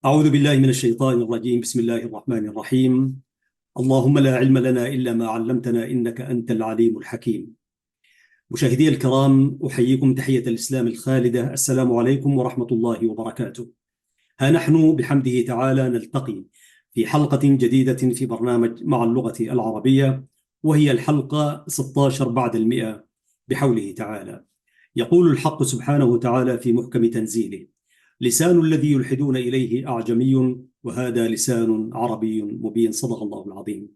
أعوذ بالله من الشيطان الرجيم. بسم الله الرحمن الرحيم. اللهم لا علم لنا إلا ما علمتنا إنك أنت العليم الحكيم. مشاهدي الكرام، أحييكم تحية الإسلام الخالدة. السلام عليكم ورحمة الله وبركاته. ها نحن بحمده تعالى نلتقي في حلقة جديدة في برنامج مع اللغة العربية، وهي الحلقة 16 بعد المئة بحوله تعالى. يقول الحق سبحانه وتعالى في محكم تنزيله: لسان الذي يلحدون إليه أعجمي وهذا لسان عربي مبين. صدق الله العظيم.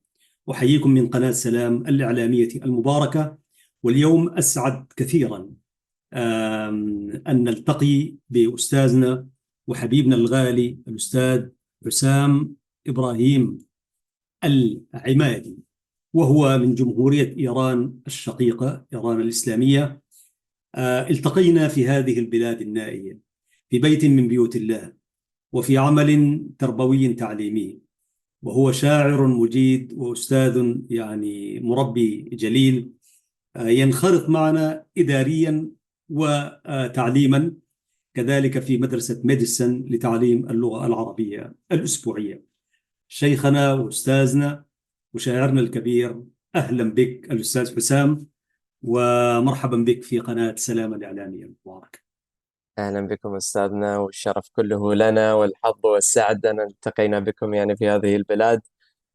أحييكم من قناة سلام الإعلامية المباركة. واليوم أسعد كثيرا أن نلتقي بأستاذنا وحبيبنا الغالي الأستاذ حسام إبراهيم العمادي، وهو من جمهورية إيران الشقيقة، إيران الإسلامية. التقينا في هذه البلاد النائية، في بيت من بيوت الله، وفي عمل تربوي تعليمي. وهو شاعر مجيد وأستاذ يعني مربي جليل، ينخرط معنا إداريا وتعليما، كذلك في مدرسة ميديسن لتعليم اللغة العربية الأسبوعية. شيخنا وأستاذنا وشاعرنا الكبير، أهلا بك الأستاذ حسام، ومرحبا بك في قناة سلام الإعلامية المباركة. أهلا بكم أستاذنا، والشرف كله لنا والحظ والسعد أن التقينا بكم يعني في هذه البلاد.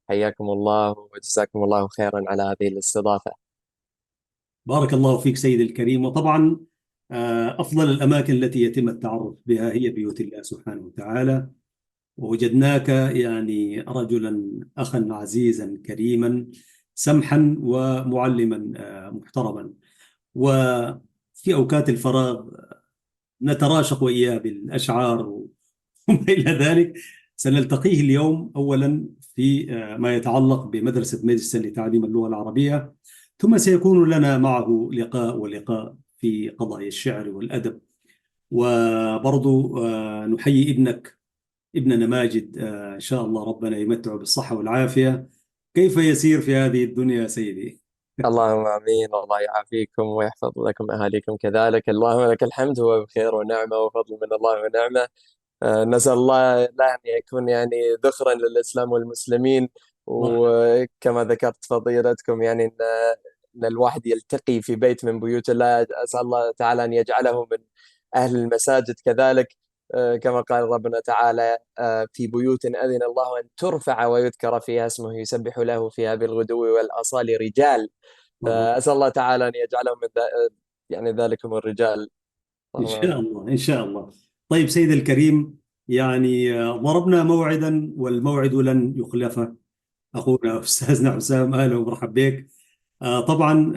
حياكم الله وجزاكم الله خيرا على هذه الاستضافة. بارك الله فيك سيدي الكريم. وطبعا أفضل الأماكن التي يتم التعرف بها هي بيوت الله سبحانه وتعالى. ووجدناك يعني رجلا أخا عزيزا كريما سمحا ومعلما محترما. وفي أوقات الفراغ نتراشق وإياه بالأشعار وما إلى ذلك. سنلتقيه اليوم أولا في ما يتعلق بمدرسة ميديسن لتعليم اللغة العربية، ثم سيكون لنا معه لقاء ولقاء في قضايا الشعر والأدب. وبرضو نحيي ابننا ماجد، إن شاء الله ربنا يمتعه بالصحة والعافية. كيف يسير في هذه الدنيا سيدي؟ اللهم آمين، الله يعافيكم ويحفظ لكم أهاليكم كذلك. اللهم لك الحمد، هو بخير ونعمة وفضل من الله ونعمة. نسأل الله لا أن يكون يعني ذخرا للإسلام والمسلمين. وكما ذكرت فضيلتكم يعني إن الواحد يلتقي في بيت من بيوت الله. أسأل الله تعالى أن يجعله من أهل المساجد كذلك. كما قال ربنا تعالى: في بيوت أذن الله أن ترفع ويذكر فيها اسمه يسبح له فيها بالغدو والآصال رجال. الله. فأسأل الله تعالى أن يجعله من يعني ذلكم الرجال. إن اللهم شاء آمين. الله إن شاء الله. طيب سيد الكريم، يعني ضربنا موعدا والموعد لن يخلف. أخونا أستاذنا حسام، أهلا ومرحبا بك. طبعا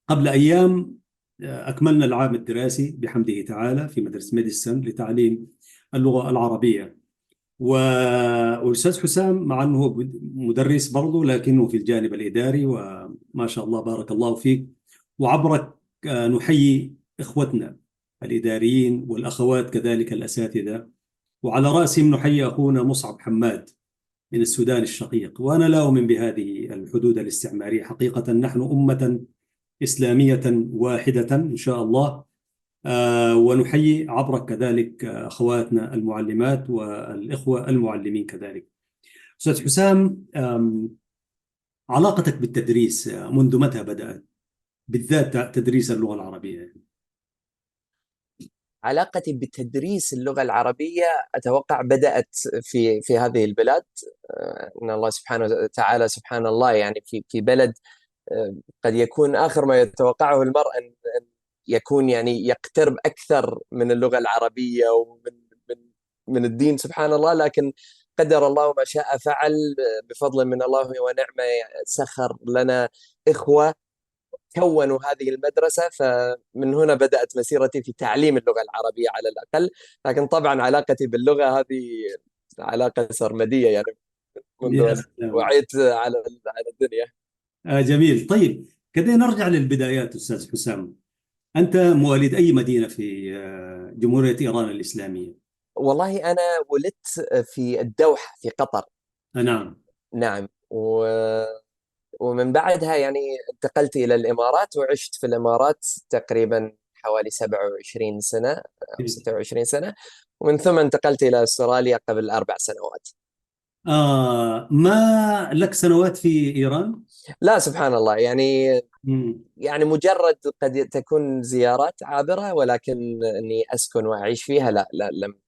قبل أيام أكملنا العام الدراسي بحمده تعالى في مدرسة ميديسن لتعليم اللغة العربية. والأستاذ حسام مع أنه هو مدرس برضه، لكنه في الجانب الإداري، وما شاء الله بارك الله فيك. وعبرك نحيي إخوتنا الإداريين والأخوات كذلك الأساتذة، وعلى رأسهم نحيي أخونا مصعب حماد من السودان الشقيق. وأنا لا أؤمن بهذه الحدود الاستعمارية، حقيقة نحن أمة إسلامية واحدة إن شاء الله. ونحيي عبرك كذلك أخواتنا المعلمات والإخوة المعلمين كذلك. أستاذ حسام، علاقتك بالتدريس منذ متى بدأت، بالذات تدريس اللغة العربية؟ علاقتي بتدريس اللغة العربية أتوقع بدأت في هذه البلاد. إن الله سبحانه وتعالى سبحان الله يعني في بلد قد يكون آخر ما يتوقعه المرء أن يكون يعني يقترب أكثر من اللغة العربية ومن من من الدين سبحان الله. لكن قدر الله ما شاء فعل. بفضل من الله ونعمة سخر لنا إخوة كونوا هذه المدرسة. فمن هنا بدأت مسيرتي في تعليم اللغة العربية على الأقل. لكن طبعا علاقتي باللغة هذه علاقة سرمدية يعني منذ يا أن سلام. وعيت على الدنيا. جميل. طيب كده نرجع للبدايات. أستاذ حسام، أنت مواليد أي مدينة في جمهورية إيران الإسلامية؟ والله أنا ولدت في الدوحة في قطر. نعم. نعم. ومن بعدها يعني انتقلت إلى الإمارات وعشت في الإمارات تقريبا حوالي 27 سنة أو 26 سنة، ومن ثم انتقلت إلى أستراليا قبل 4 سنوات. ما لك سنوات في إيران؟ لا سبحان الله، مم. يعني مجرد قد تكون زيارات عابرة، ولكن إني أسكن وأعيش فيها لا لا لم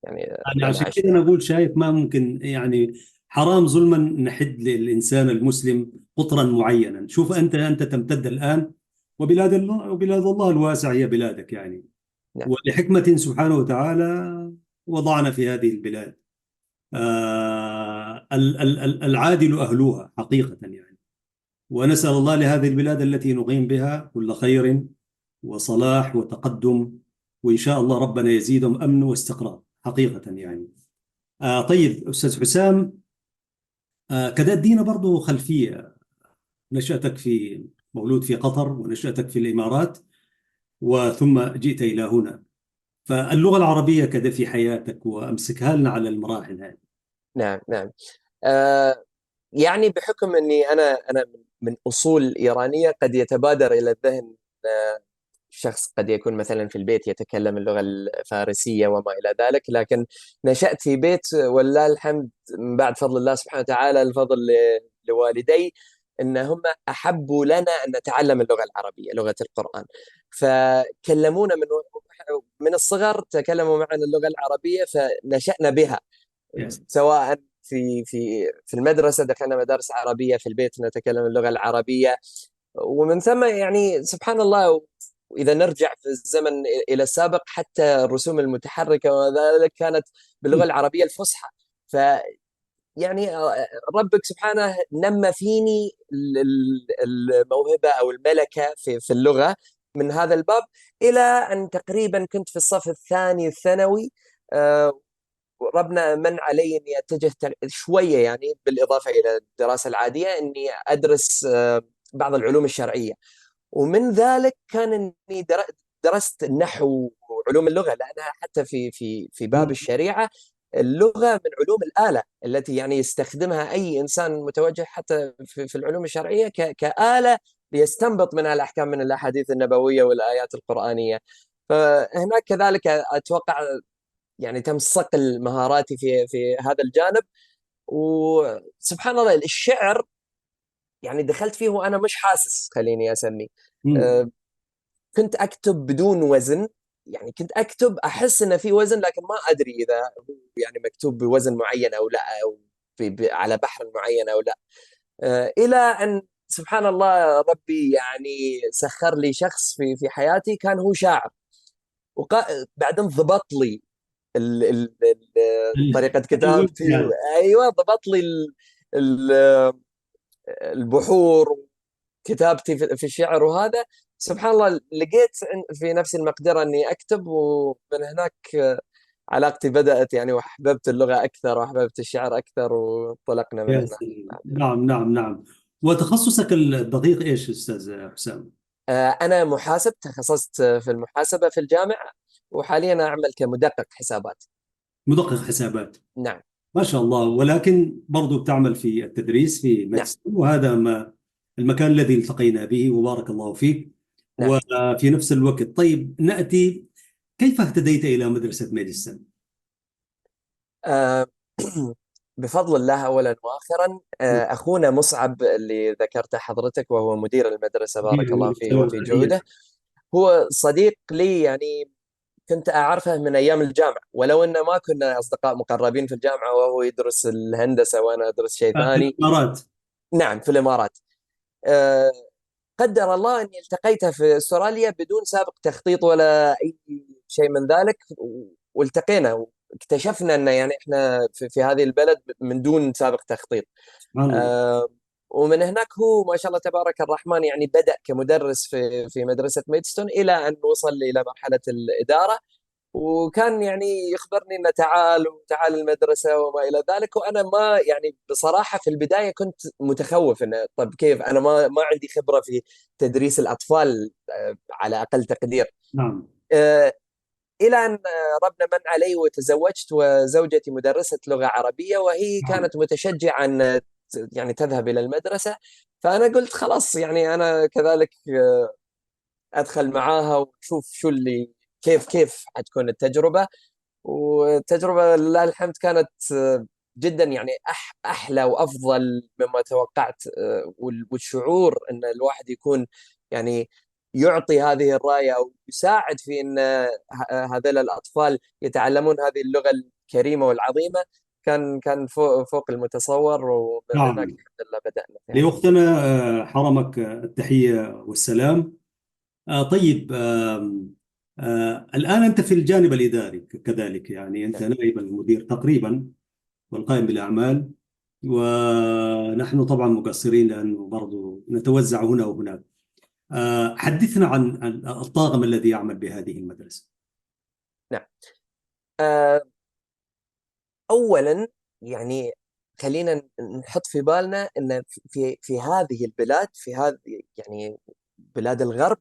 يعني يعني لم عشان أعش كده فيها. أنا أقول شايف ما ممكن، يعني حرام ظلما نحد للإنسان المسلم قطرا معينا. شوف أنت تمتد الآن، وبلاد الله الواسع هي بلادك يعني، نعم. ولحكمة سبحانه وتعالى وضعنا في هذه البلاد. العادل أهلها حقيقة يعني. ونسأل الله لهذه البلاد التي نقيم بها كل خير وصلاح وتقدم، وإن شاء الله ربنا يزيدهم أمن واستقرار حقيقة يعني. طيب أستاذ حسام، كده ادينا برضو خلفية. نشأتك في مولود في قطر، ونشأتك في الإمارات، وثم جئت إلى هنا. فاللغة العربية كده في حياتك، وأمسكها لنا على المراحل هذه. نعم. نعم. آه، يعني بحكم أني أنا من أصول إيرانية، قد يتبادر إلى الذهن شخص قد يكون مثلا في البيت يتكلم اللغة الفارسية وما إلى ذلك، لكن نشأت في بيت ولله الحمد من بعد فضل الله سبحانه وتعالى، الفضل لوالدي، أنهم أحبوا لنا أن نتعلم اللغة العربية، لغة القرآن. فكلمونا من الصغر، تكلموا معنا اللغة العربية فنشأنا بها، يعني. سواء في المدرسة دخلنا مدارس عربية، في البيت نتكلم اللغة العربية. ومن ثم يعني سبحان الله، وإذا نرجع في الزمن إلى السابق، حتى الرسوم المتحركة وذلك كانت باللغة العربية الفصحى. ف يعني ربك سبحانه نمى فيني الموهبة أو الملكة في اللغة من هذا الباب، إلى أن تقريبا كنت في الصف الثاني الثانوي. آه، ربنا من علي اني اتجه شويه، يعني بالاضافه الى الدراسه العاديه، اني ادرس بعض العلوم الشرعيه. ومن ذلك كان اني درست النحو وعلوم اللغه، لانها حتى في باب الشريعه اللغه من علوم الاله التي يعني يستخدمها اي انسان متوجه حتى في العلوم الشرعيه كاله ليستنبط منها الاحكام من الاحاديث النبويه والايات القرانيه. فهناك كذلك اتوقع يعني تم صقل مهاراتي في هذا الجانب. وسبحان الله الشعر يعني دخلت فيه وانا مش حاسس، خليني اسمي. مم. آه، كنت اكتب بدون وزن، يعني كنت اكتب احس انه في وزن، لكن ما ادري اذا هو يعني مكتوب بوزن معين او لا، او على بحر معين او لا. الى ان سبحان الله ربي يعني سخر لي شخص في حياتي كان هو شاعر، وبعدين ضبط لي ال ال طريقة الود كتابتي. يعني. أيوة، ضبط لي ال البحور، كتابتي في الشعر. وهذا سبحان الله لقيت في نفسي المقدرة أني أكتب، ومن هناك علاقتي بدأت يعني، وأحببت اللغة أكثر وأحببت الشعر أكثر، وانطلقنا من يا هنا. سلام، نعم نعم نعم. وتخصصك الدقيق إيش أستاذ حسام؟ أنا محاسب، تخصصت في المحاسبة في الجامعة، وحاليا أعمل كمدقق حسابات. مدقق حسابات. نعم. ما شاء الله. ولكن برضو بتعمل في التدريس في نعم. ماجستير، وهذا ما المكان الذي التقينا به، وبارك الله فيك. نعم. وفي نفس الوقت، طيب نأتي، كيف اهتديت إلى مدرسة ميديسن؟ آه، بفضل الله أولا وآخرا، أخونا مصعب اللي ذكرته حضرتك، وهو مدير المدرسة بارك الله فيه له وفي تحية. جهده، هو صديق لي يعني. كنت أعرفه من أيام الجامعة، ولو أن ما كنا أصدقاء مقربين في الجامعة، وهو يدرس الهندسة وأنا أدرس شيء في ثاني. الإمارات. نعم، في الإمارات. آه، قدر الله أني التقيته في أستراليا بدون سابق تخطيط ولا أي شيء من ذلك، والتقينا واكتشفنا أن يعني إحنا في هذه البلد من دون سابق تخطيط. سبحان الله. آه، ومن هناك هو ما شاء الله تبارك الرحمن يعني بدأ كمدرس في مدرسة ميدستون، إلى أن وصل إلى مرحلة الإدارة. وكان يعني يخبرني انه تعال المدرسه وما الى ذلك. وانا ما يعني بصراحه في البدايه كنت متخوف انه طب كيف، انا ما عندي خبره في تدريس الاطفال على اقل تقدير. نعم. آه، الى ان ربنا من علي وتزوجت، وزوجتي مدرسه لغه عربيه، وهي نعم. كانت متشجعه ان يعني تذهب الى المدرسه. فانا قلت خلاص، يعني انا كذلك ادخل معاها ونشوف شو اللي كيف حتكون التجربه. والتجربه لله الحمد كانت جدا يعني احلى وافضل مما توقعت. والشعور ان الواحد يكون يعني يعطي هذه الرايه او يساعد في ان هذول الاطفال يتعلمون هذه اللغه الكريمه والعظيمه، كان فوق المتصور. ومن هناك نعم. الحمد لله بدأنا في هذا المجال. لأختنا حرمك التحية والسلام. طيب، الآن أنت في الجانب الإداري كذلك، يعني أنت نائب المدير تقريبا والقائم بالأعمال، ونحن طبعا مقصرين لأنه برضو نتوزع هنا وهناك. حدثنا عن الطاقم الذي يعمل بهذه المدرسة. نعم. آه، اولا يعني خلينا نحط في بالنا ان في هذه البلاد، في هذه يعني بلاد الغرب،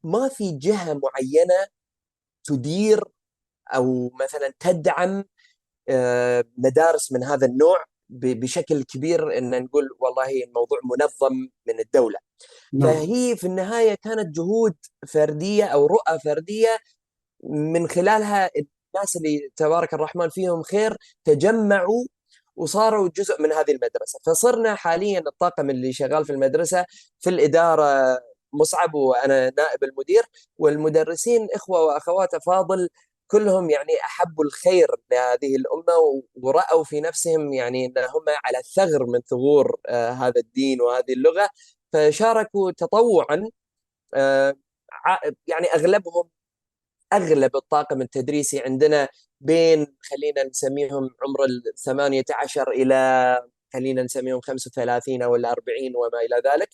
ما في جهة معينة تدير او مثلا تدعم مدارس من هذا النوع بشكل كبير، ان نقول والله الموضوع منظم من الدولة. نعم. فهي في النهاية كانت جهود فردية او رؤى فردية، من خلالها الناس اللي تبارك الرحمن فيهم خير تجمعوا وصاروا جزء من هذه المدرسة. فصرنا حاليا الطاقم اللي شغال في المدرسة في الإدارة مصعب وأنا نائب المدير، والمدرسين إخوة وأخوات أفاضل كلهم يعني أحبوا الخير لهذه الأمة، ورأوا في نفسهم يعني أن هم على ثغر من ثغور هذا الدين وهذه اللغة، فشاركوا تطوعا. يعني اغلب الطاقم التدريسي عندنا بين خلينا نسميهم عمر 18 الى خلينا نسميهم 35 او 40 وما الى ذلك.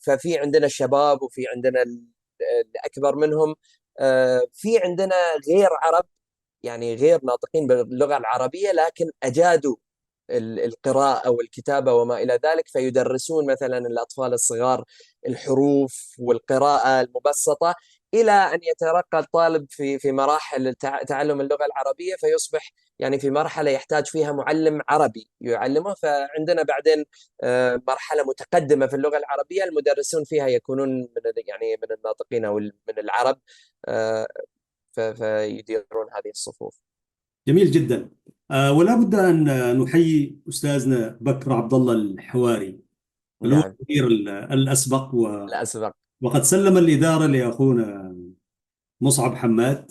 ففي عندنا الشباب وفي عندنا الاكبر منهم. في عندنا غير عرب، يعني غير ناطقين باللغه العربيه لكن اجادوا القراءة والكتابة وما إلى ذلك، فيدرسون مثلا الأطفال الصغار الحروف والقراءة المبسطة، إلى أن يترقى الطالب في مراحل تعلم اللغة العربية، فيصبح يعني في مرحلة يحتاج فيها معلم عربي يعلمه. فعندنا بعدين مرحلة متقدمة في اللغة العربية المدرسون فيها يكونون يعني من الناطقين أو من العرب، آه، فيديرون هذه الصفوف. جميل جدا. ولا بد أن نحيي أستاذنا بكر عبد الله الحواري، اللي هو نعم. المدير الأسبق، الأسبق. وقد سلم الإدارة لأخونا مصعب حماد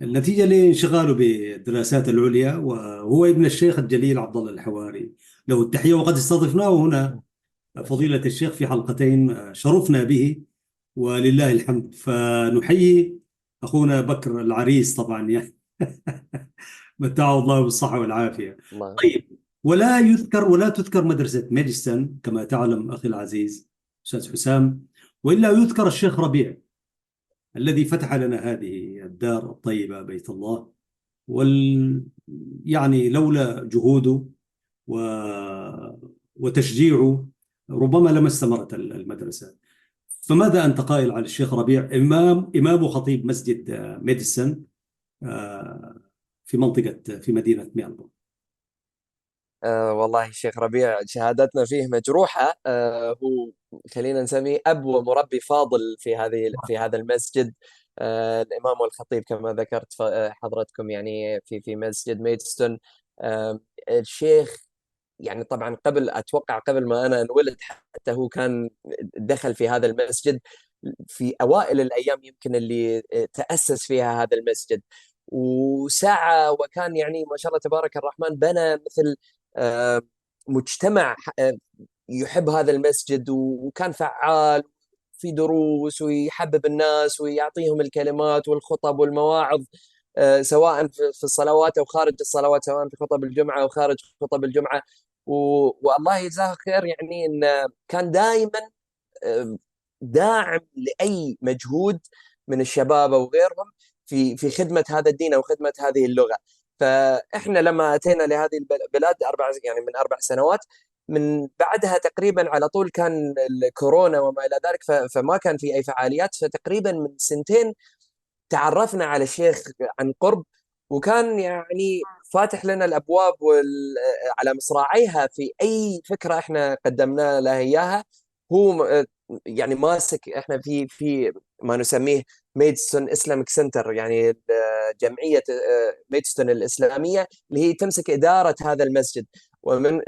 نتيجة لانشغاله بالدراسات العليا، وهو ابن الشيخ الجليل عبد الله الحواري، له التحية. وقد استضفناه هنا فضيلة الشيخ في حلقتين، شرفنا به ولله الحمد. فنحيي أخونا بكر العريس طبعا يعني. متعه الله بالصحة والعافية. الله. طيب، ولا تذكر مدرسة ميديسون كما تعلم أخي العزيز أستاذ حسام، وإلا يذكر الشيخ ربيع الذي فتح لنا هذه الدار الطيبة بيت الله. يعني لولا جهوده و... وتشجيعه ربما لما استمرت المدرسة. فماذا أنت قائل على الشيخ ربيع، إمام وخطيب مسجد ميديسون آه، في مدينة ميلبورن؟ والله الشيخ ربيع شهادتنا فيه مجروحة. هو خلينا نسميه أب ومربي فاضل في هذا المسجد. الإمام والخطيب كما ذكرت حضرتكم يعني في مسجد ميدستون. الشيخ يعني طبعا أتوقع قبل ما أنا انولد حتى هو كان دخل في هذا المسجد في أوائل الأيام يمكن اللي تأسس فيها هذا المسجد، وسعى وكان يعني ما شاء الله تبارك الرحمن بنى مثل آه، مجتمع يحب هذا المسجد، وكان فعال في دروس ويحبب الناس ويعطيهم الكلمات والخطب والمواعظ، سواء في الصلوات أو خارج الصلوات، سواء في خطب الجمعة أو خارج خطب الجمعة. والله يجزاه خير يعني إن كان دائما داعم لأي مجهود من الشباب أو غيرهم في خدمة هذا الدين أو خدمة هذه اللغة. فإحنا لما أتينا لهذه البلاد يعني من 4 سنوات، من بعدها تقريبا على طول كان الكورونا وما إلى ذلك، فما كان في أي فعاليات. فتقريبا من سنتين تعرفنا على الشيخ عن قرب، وكان يعني فاتح لنا الابواب على مصراعيها في اي فكره احنا قدمنا له اياها. هو يعني ماسك، احنا في ما نسميه ميدستون اسلامك سنتر، يعني جمعيه ميدستون الاسلاميه اللي هي تمسك اداره هذا المسجد.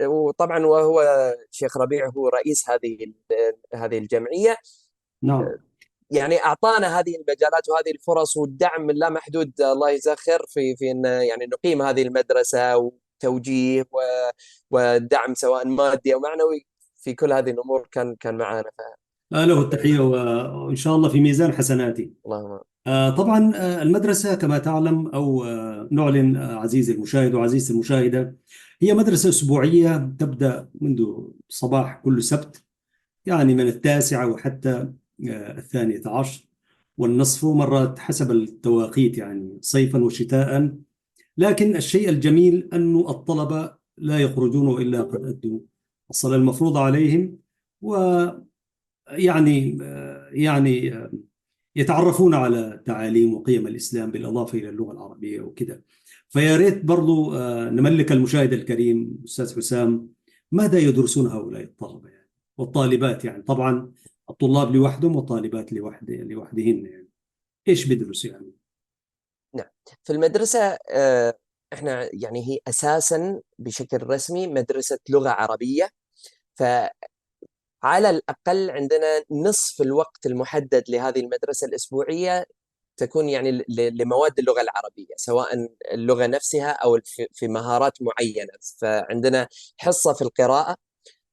وطبعا وهو شيخ ربيع هو رئيس هذه الجمعيه. نعم. يعني اعطانا هذه المجالات وهذه الفرص والدعم اللامحدود، الله يجزاه خير، في ان يعني نقيم هذه المدرسه، وتوجيه ودعم سواء مادي او معنوي في كل هذه الامور، كان معنا. له التحية وإن شاء الله في ميزان حسناته. اللهم. طبعا المدرسة كما تعلم أو نعلن عزيزي المشاهد وعزيزتي المشاهدة، هي مدرسة أسبوعية تبدأ منذ صباح كل سبت، يعني من 9 وحتى 12 والنصف، مرات حسب التواقيت يعني صيفا وشتاء. لكن الشيء الجميل أن الطلبة لا يخرجون إلا قد أدوا الصلاة المفروضة عليهم، ويعني يتعرفون على تعاليم وقيم الإسلام بالإضافة إلى اللغة العربية وكذا. فيا ريت برضو نملك المشاهد الكريم أستاذ حسام، ماذا يدرسون هؤلاء الطلبة يعني والطالبات؟ يعني طبعا الطلاب لوحدهم والطالبات لوحدهن، يعني إيش بيدرسوا يعني؟ نعم. في المدرسة احنا يعني هي أساسا بشكل رسمي مدرسة لغة عربية. فعلى الأقل عندنا نصف الوقت المحدد لهذه المدرسة الأسبوعية تكون يعني لمواد اللغة العربية، سواء اللغة نفسها أو في مهارات معينة. فعندنا حصة في القراءة،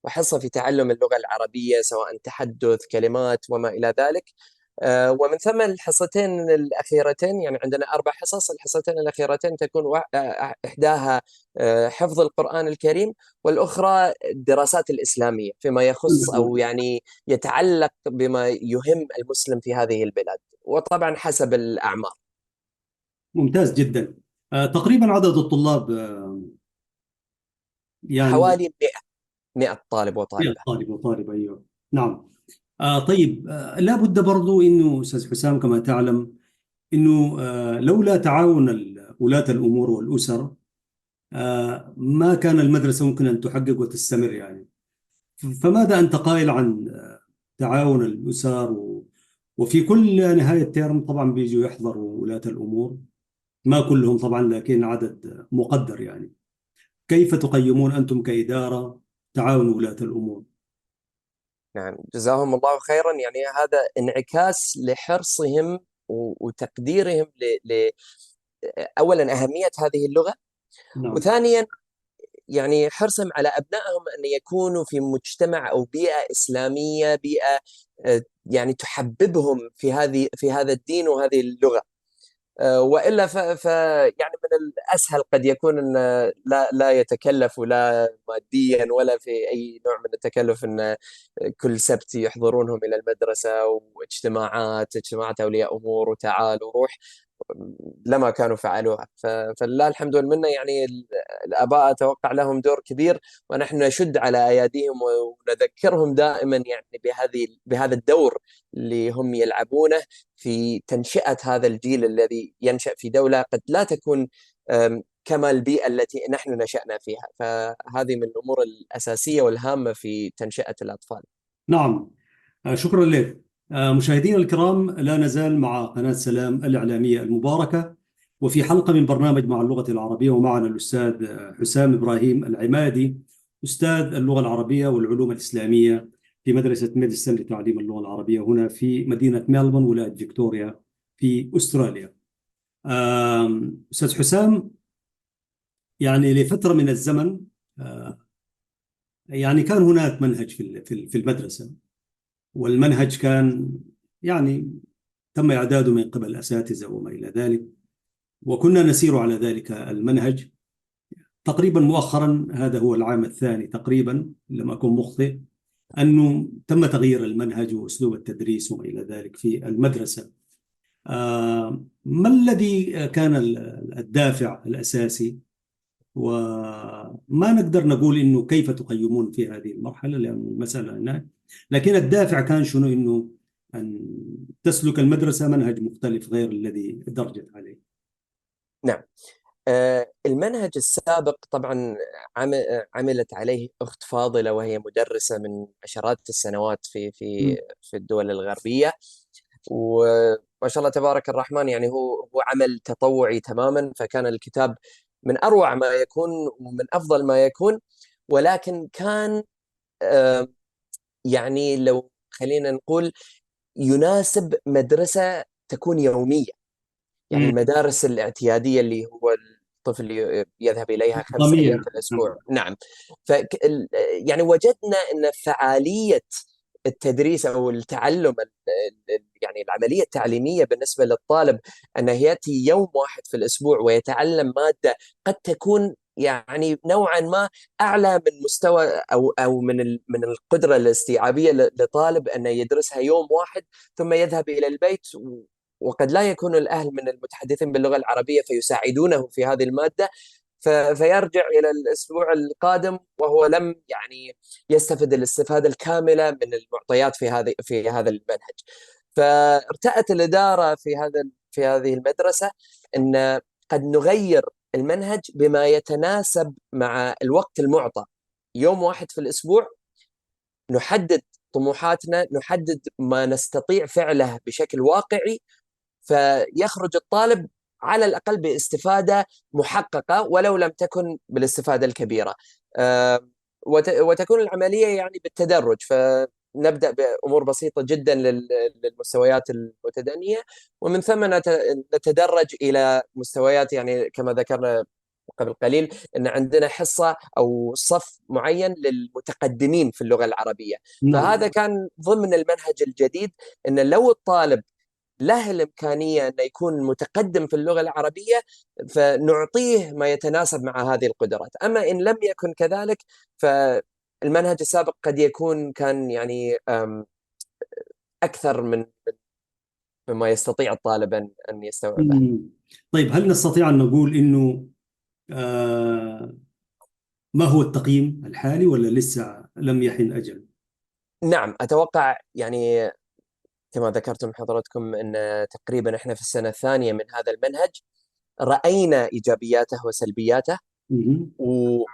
وحصة في تعلم اللغة العربية سواء تحدث كلمات وما إلى ذلك. ومن ثم الحصتين الأخيرتين، يعني عندنا 4 حصص، الحصتين الأخيرتين تكون إحداها حفظ القرآن الكريم، والأخرى الدراسات الإسلامية فيما يخص أو يعني يتعلق بما يهم المسلم في هذه البلاد، وطبعا حسب الأعمار. ممتاز جدا. تقريبا عدد الطلاب يعني حوالي 100 طالب 100 وطالبة. طالب وطالبة، أيوه نعم. طيب، لا بد برضو إنه أستاذ حسام كما تعلم إنه لولا تعاون ولاة الأمور والأسر ما كان المدرسة ممكن أن تحقق وتستمر يعني. فماذا أنت قائل عن تعاون الأسر وفي كل نهاية ترم طبعا بيجوا يحضروا ولاة الأمور، ما كلهم طبعا لكن عدد مقدر يعني. كيف تقيمون أنتم كإدارة تعاون ولاة الأمور؟ نعم، جزاهم الله خيرا. يعني هذا انعكاس لحرصهم وتقديرهم أولا أهمية هذه اللغة، نعم. وثانيا يعني حرصهم على أبنائهم أن يكونوا في مجتمع أو بيئة إسلامية، بيئة يعني تحببهم في هذا الدين وهذه اللغة. والا يعني من الاسهل قد يكون ان لا يتكلف، لا ماديا ولا في اي نوع من التكلف، ان كل سبت يحضرونهم الى المدرسه، اجتماعات اولياء امور وتعال وروح، لما كانوا فعلوها. فلله الحمد والمنه. يعني الاباء اتوقع لهم دور كبير، ونحن نشد على اياديهم ونذكرهم دائما يعني بهذا الدور اللي هم يلعبونه في تنشئة هذا الجيل الذي ينشأ في دولة قد لا تكون كما البيئة التي نحن نشأنا فيها. فهذه من الأمور الأساسية والهامة في تنشئة الأطفال. نعم. شكرا لك. مشاهدينا الكرام، لا نزال مع قناة سلام الإعلامية المباركة، وفي حلقة من برنامج مع اللغة العربية، ومعنا الأستاذ حسام إبراهيم العمادي، أستاذ اللغة العربية والعلوم الإسلامية في مدرسة ميديسون لتعليم اللغة العربية هنا في مدينة ميلبورن ولاية فيكتوريا في أستراليا. أستاذ حسام، يعني لفترة من الزمن يعني كان هناك منهج في المدرسة، والمنهج كان يعني تم إعداده من قبل الأساتذة وما إلى ذلك، وكنا نسير على ذلك المنهج. تقريبا مؤخرا، هذا هو العام الثاني تقريبا لم أكن مخطئ، أنه تم تغيير المنهج وأسلوب التدريس وما إلى ذلك في المدرسة. ما الذي كان الدافع الأساسي؟ وما نقدر نقول إنه كيف تقيمون في هذه المرحلة لأن المسألة هناك، لكن الدافع كان شنو؟ إنه أن تسلك المدرسة منهج مختلف غير الذي درجت عليه. نعم. المنهج السابق طبعا عملت عليه أخت فاضلة، وهي مدرسة من عشرات السنوات في الدول الغربية، وما شاء الله تبارك الرحمن. يعني هو عمل تطوعي تماما، فكان الكتاب من أروع ما يكون ومن أفضل ما يكون. ولكن كان يعني لو خلينا نقول يناسب مدرسة تكون يومية، يعني المدارس الاعتيادية اللي هو الطفل يذهب إليها 5 أيام نظامية. في الأسبوع. نعم. يعني وجدنا أن فعالية التدريس أو التعلم، يعني العملية التعليمية بالنسبة للطالب، أنه يأتي يوم واحد في الأسبوع ويتعلم مادة قد تكون يعني نوعا ما أعلى من مستوى أو من القدرة الاستيعابية لطالب أنه يدرسها يوم واحد ثم يذهب إلى البيت، وقد لا يكون الأهل من المتحدثين باللغة العربية فيساعدونه في هذه المادة، فيرجع إلى الأسبوع القادم وهو لم يعني يستفد الاستفادة الكاملة من المعطيات في هذا المنهج. فارتأت الإدارة في هذه المدرسة أن قد نغير المنهج بما يتناسب مع الوقت المعطى، يوم واحد في الأسبوع، نحدد طموحاتنا، نحدد ما نستطيع فعله بشكل واقعي، فيخرج الطالب على الأقل باستفادة محققة ولو لم تكن بالاستفادة الكبيرة. وتكون العملية يعني بالتدرج، فنبدأ بأمور بسيطة جدا للمستويات المتدنية، ومن ثم نتدرج إلى مستويات، يعني كما ذكرنا قبل قليل أن عندنا حصة أو صف معين للمتقدمين في اللغة العربية. نعم. فهذا كان ضمن المنهج الجديد، أن لو الطالب له الإمكانية أن يكون متقدم في اللغة العربية فنعطيه ما يتناسب مع هذه القدرات. أما إن لم يكن كذلك فالمنهج السابق قد يكون كان يعني أكثر مما يستطيع الطالب أن يستوعبه. طيب، هل نستطيع أن نقول إنه آه ما هو التقييم الحالي، ولا لسه لم يحن أجل؟ نعم، أتوقع يعني كما ذكرتم حضرتكم أن تقريبا إحنا في السنة الثانية من هذا المنهج، رأينا إيجابياته وسلبياته.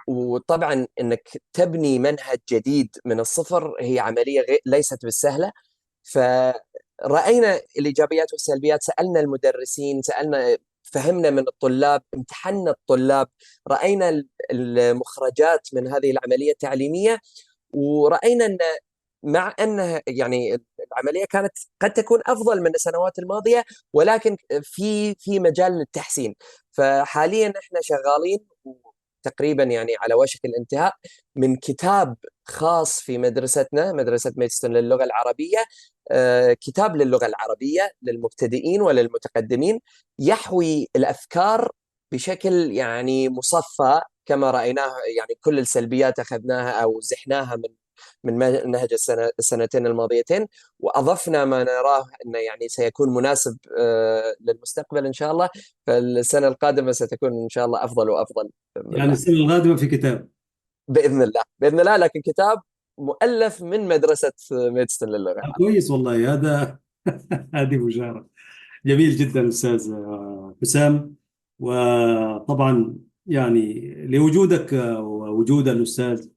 وطبعا انك تبني منهج جديد من الصفر هي عمليه ليست بالسهله. فرأينا الايجابيات والسلبيات، سالنا المدرسين، فهمنا من الطلاب، امتحنا الطلاب، راينا المخرجات من هذه العمليه التعليميه، ورأينا ان مع انها يعني العمليه كانت قد تكون افضل من السنوات الماضيه، ولكن في مجال للتحسين. فحاليا احنا شغالين تقريبا يعني على وشك الانتهاء من كتاب خاص في مدرستنا، مدرسة ميدستون للغة العربية، كتاب للغة العربية للمبتدئين وللمتقدمين، يحوي الأفكار بشكل يعني مصفى كما رأيناه. يعني كل السلبيات أخذناها أو زحناها من منهج السنتين الماضيتين، وأضفنا ما نراه أنه يعني سيكون مناسب للمستقبل إن شاء الله. فالسنة القادمة ستكون إن شاء الله أفضل وأفضل بإذن يعني الله. السنة القادمة في كتاب؟ بإذن الله، بإذن الله، لكن كتاب مؤلف من مدرسة ميدستون للغة العربية. كويس والله هذا. هذه بشارة. جميل جدا أستاذ حسام. وطبعا يعني لوجودك ووجود الأستاذ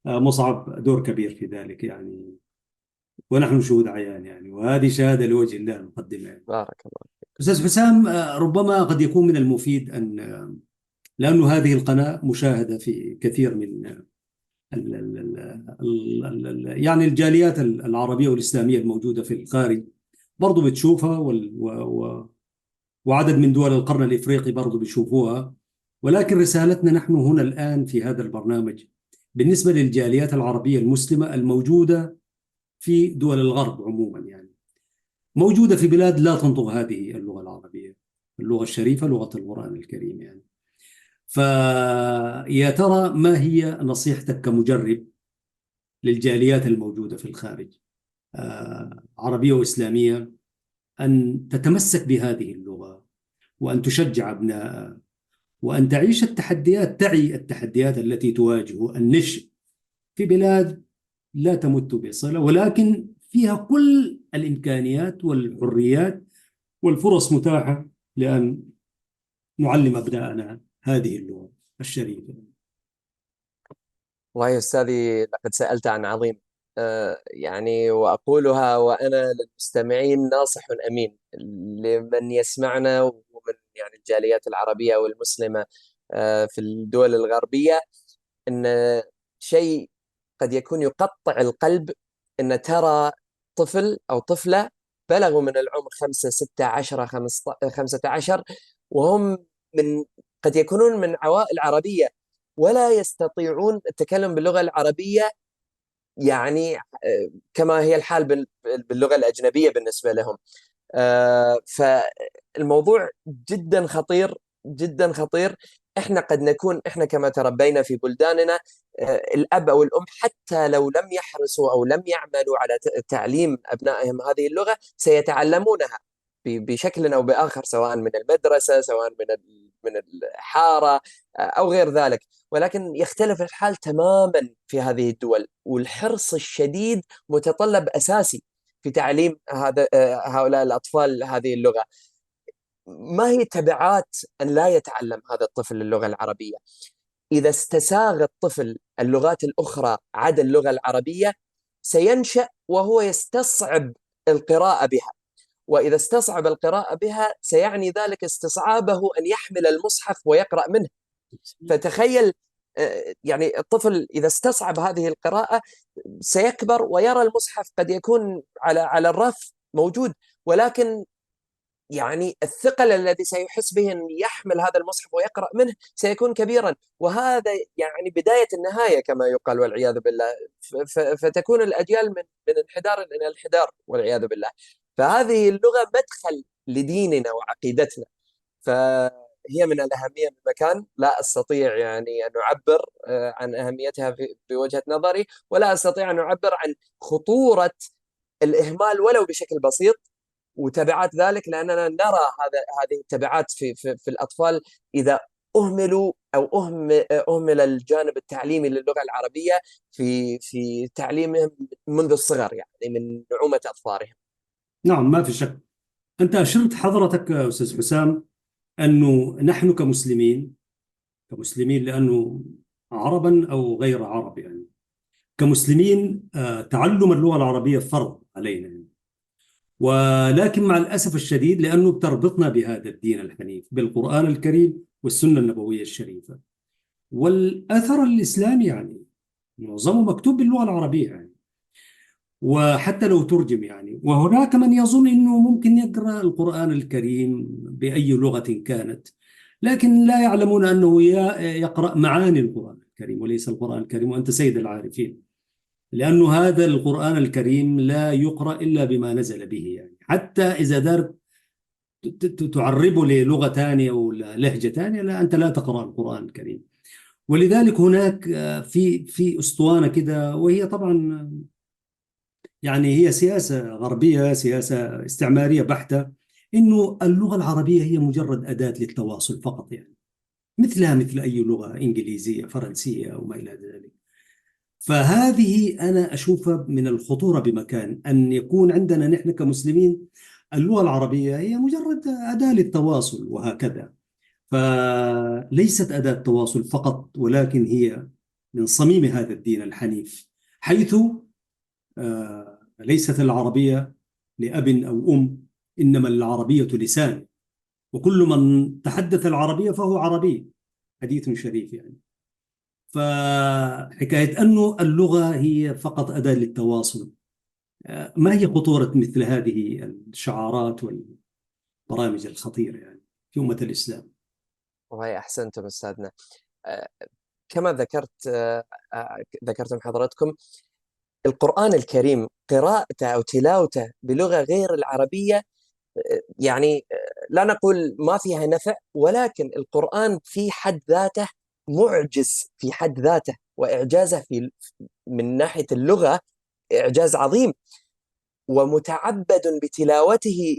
مصعب دور كبير في ذلك يعني، ونحن شهود عيان يعني، وهذه شهادة لوجه الله نقدمها يعني. بارك الله. أستاذ حسام، ربما قد يكون من المفيد أن لأنه هذه القناة مشاهدة في كثير من يعني الجاليات العربية والإسلامية الموجودة في الخارج برضو بتشوفها، وعدد من دول القرن الإفريقي برضو بيشوفوها. ولكن رسالتنا نحن هنا الآن في هذا البرنامج بالنسبة للجاليات العربية المسلمة الموجودة في دول الغرب عموما، يعني موجودة في بلاد لا تنطق هذه اللغة العربية، اللغة الشريفة، لغة القرآن الكريم يعني. فيا ترى ما هي نصيحتك كمجرب للجاليات الموجودة في الخارج، عربية وإسلامية، أن تتمسك بهذه اللغة، وأن تشجع أبنائها، وأن تعيش التحديات، تعي التحديات التي تواجه النشء في بلاد لا تمت بصلة، ولكن فيها كل الإمكانيات والحريات والفرص متاحة لأن نعلم أبنائنا هذه اللغة الشريفة؟ والله يا أستاذي لقد سألت عن عظيم. يعني وأقولها وأنا للمستمعين ناصح أمين لمن يسمعنا، ومن يعني الجاليات العربية والمسلمة في الدول الغربية، أن شيء قد يكون يقطع القلب أن ترى طفل أو طفلة بلغوا من العمر 5 6 10 15 وهم من قد يكونون من عوائل عربية ولا يستطيعون التكلم باللغة العربية، يعني كما هي الحال باللغة الأجنبية بالنسبة لهم. فالموضوع جدا خطير، جدا خطير. احنا قد نكون احنا كما تربينا في بلداننا، الاب او الام حتى لو لم يحرصوا او لم يعملوا على تعليم ابنائهم هذه اللغه سيتعلمونها بشكل او باخر، سواء من المدرسه، سواء من الحاره او غير ذلك. ولكن يختلف الحال تماما في هذه الدول، والحرص الشديد متطلب اساسي في تعليم هؤلاء الأطفال هذه اللغة. ما هي تبعات أن لا يتعلم هذا الطفل اللغة العربية؟ إذا استساغ الطفل اللغات الأخرى عدا اللغة العربية سينشأ وهو يستصعب القراءة بها، وإذا استصعب القراءة بها سيعني ذلك استصعابه أن يحمل المصحف ويقرأ منه. فتخيل يعني الطفل إذا استصعب هذه القراءة سيكبر ويرى المصحف قد يكون على الرف موجود، ولكن يعني الثقل الذي سيحس به أن يحمل هذا المصحف ويقرأ منه سيكون كبيرا، وهذا يعني بداية النهاية كما يقال والعياذ بالله. فتكون الأجيال من انحدار إلى انحدار والعياذ بالله. فهذه اللغة مدخل لديننا وعقيدتنا، فهي من الأهمية بمكان لا أستطيع يعني أن أعبر عن أهميتها بوجهة نظري، ولا أستطيع أن أعبر عن خطورة الإهمال ولو بشكل بسيط وتبعات ذلك، لأننا نرى هذه التبعات في الأطفال إذا أهملوا أو أهمل الجانب التعليمي للغة العربية في تعليمهم منذ الصغر، يعني من نعومة أظفارهم. نعم، ما في شك. أنت أشرت حضرتك أستاذ حسام أنه نحن كمسلمين لأنه عربا أو غير عرب، يعني كمسلمين تعلم اللغة العربية فرض علينا يعني. ولكن مع الأسف الشديد لأنه بتربطنا بهذا الدين الحنيف بالقرآن الكريم والسنة النبوية الشريفة والأثر الإسلامي، يعني معظمه مكتوب باللغة العربية يعني، وحتى لو ترجم يعني. وهناك من يظن أنه ممكن يقرأ القرآن الكريم بأي لغة كانت، لكن لا يعلمون أنه يقرأ معاني القرآن الكريم وليس القرآن الكريم، وأنت سيد العارفين. لأنه هذا القرآن الكريم لا يقرأ إلا بما نزل به، يعني حتى إذا دارت تعربه للغة ثانية ولا لهجة ثانية، لا، أنت لا تقرأ القرآن الكريم. ولذلك هناك في أسطوانة كده، وهي طبعا يعني هي سياسة غربية، سياسة استعمارية بحتة، إنه اللغة العربية هي مجرد أداة للتواصل فقط، يعني مثلها مثل أي لغة إنجليزية فرنسية أو ما إلى ذلك. فهذه أنا أشوفها من الخطورة بمكان أن يكون عندنا نحن كمسلمين اللغة العربية هي مجرد أداة للتواصل وهكذا. فليست أداة تواصل فقط، ولكن هي من صميم هذا الدين الحنيف، حيث ليست العربية لأب أو أم، إنما العربية لسان، وكل من تحدث العربية فهو عربي، حديث شريف يعني. فحكاية أنه اللغة هي فقط أداة للتواصل، ما هي خطورة مثل هذه الشعارات والبرامج الخطيرة يعني في أمة الإسلام؟ وهي أحسنتم أستاذنا. آه، كما ذكرتم حضراتكم، القرآن الكريم قراءته أو تلاوته بلغة غير العربية يعني لا نقول ما فيها نفع، ولكن القرآن في حد ذاته معجز في حد ذاته، وإعجازه من ناحية اللغة إعجاز عظيم، ومتعبد بتلاوته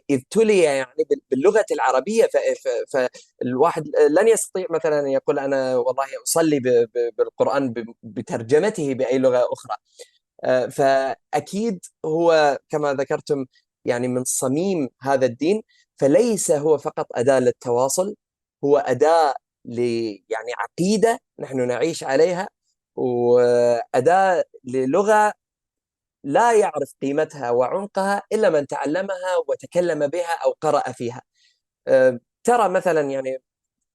إذ تلي يعني باللغة العربية. فالواحد لن يستطيع مثلا أن يقول أنا والله أصلي بالقرآن بترجمته بأي لغة أخرى. فأكيد هو كما ذكرتم يعني من صميم هذا الدين، فليس هو فقط أداة للتواصل، هو أداة يعني عقيدة نحن نعيش عليها، وأداة للغة لا يعرف قيمتها وعمقها إلا من تعلمها وتكلم بها أو قرأ فيها. ترى مثلا يعني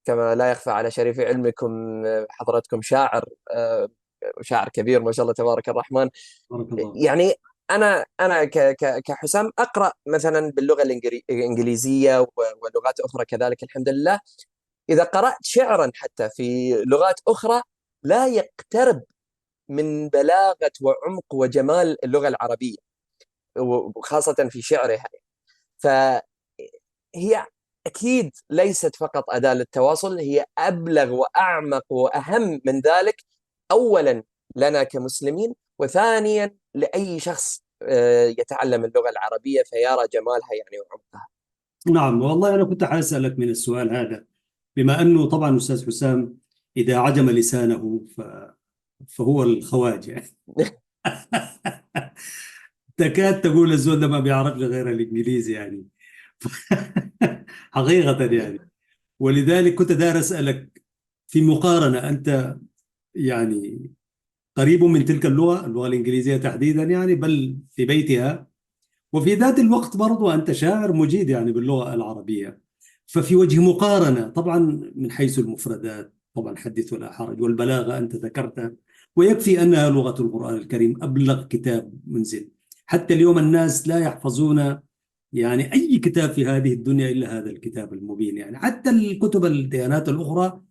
كما لا يخفى على شريف علمكم حضرتكم شاعر كبير ما شاء الله تبارك الرحمن. بارك الله. يعني انا كحسام اقرا مثلا باللغه الانجليزيه ولغات اخرى كذلك الحمد لله. اذا قرات شعرا حتى في لغات اخرى لا يقترب من بلاغه وعمق وجمال اللغه العربيه، وخاصه في شعرها. فهي اكيد ليست فقط اداه للتواصل، هي ابلغ واعمق واهم من ذلك، اولا لنا كمسلمين، وثانيا لاي شخص يتعلم اللغه العربيه فيرى جمالها يعني وعمقها. نعم والله أنا كنت حاسألك من السؤال هذا، بما أنه طبعا أستاذ حسام إذا عجم لسانه فهو الخواجة. تكاد تقول الزول ده ما بيعرف غير الإنجليزي يعني. حقيقة يعني. ولذلك كنت داير أسألك في مقارنة، أنت يعني قريب من تلك اللغة الإنجليزية تحديدا يعني، بل في بيتها، وفي ذات الوقت برضو أنت شاعر مجيد يعني باللغة العربية. ففي وجه مقارنة طبعا من حيث المفردات طبعا حدث ولا حرج، والبلاغة أنت ذكرتها، ويكفي أنها لغة القرآن الكريم أبلغ كتاب منزل. حتى اليوم الناس لا يحفظون يعني أي كتاب في هذه الدنيا إلا هذا الكتاب المبين. يعني حتى الكتب الديانات الأخرى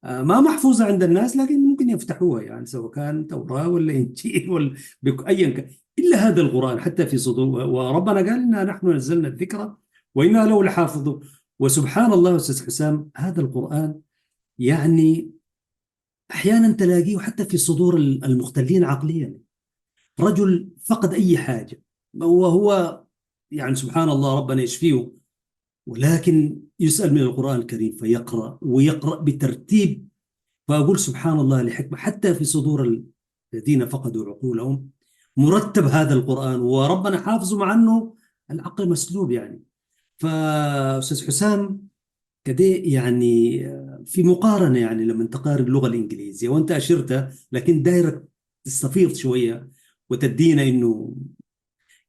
ما محفوظة عند الناس، لكن ممكن يفتحوها يعني، سواء كان توراة ولا إنجيل ولا أيا كان، إلا هذا القرآن حتى في صدور. وربنا قال إنا نحن نزلنا الذكر وإنا له لحافظون. وسبحان الله أستاذ حسام، هذا القرآن يعني أحيانا تلاقيه حتى في صدور المختلين عقليا. رجل فقد أي حاجة وهو يعني سبحان الله ربنا يشفيه، ولكن يسأل من القرآن الكريم فيقرأ ويقرأ بترتيب. فأقول سبحان الله لحكمة حتى في صدور الذين فقدوا عقولهم مرتب هذا القرآن، وربنا حافظه مع أنه العقل مسلوب يعني. فأستاذ حسام كده يعني في مقارنة يعني لما تقارن اللغة الإنجليزية وأنت أشرت، لكن دايرة تستفيض شوية وتدينا إنه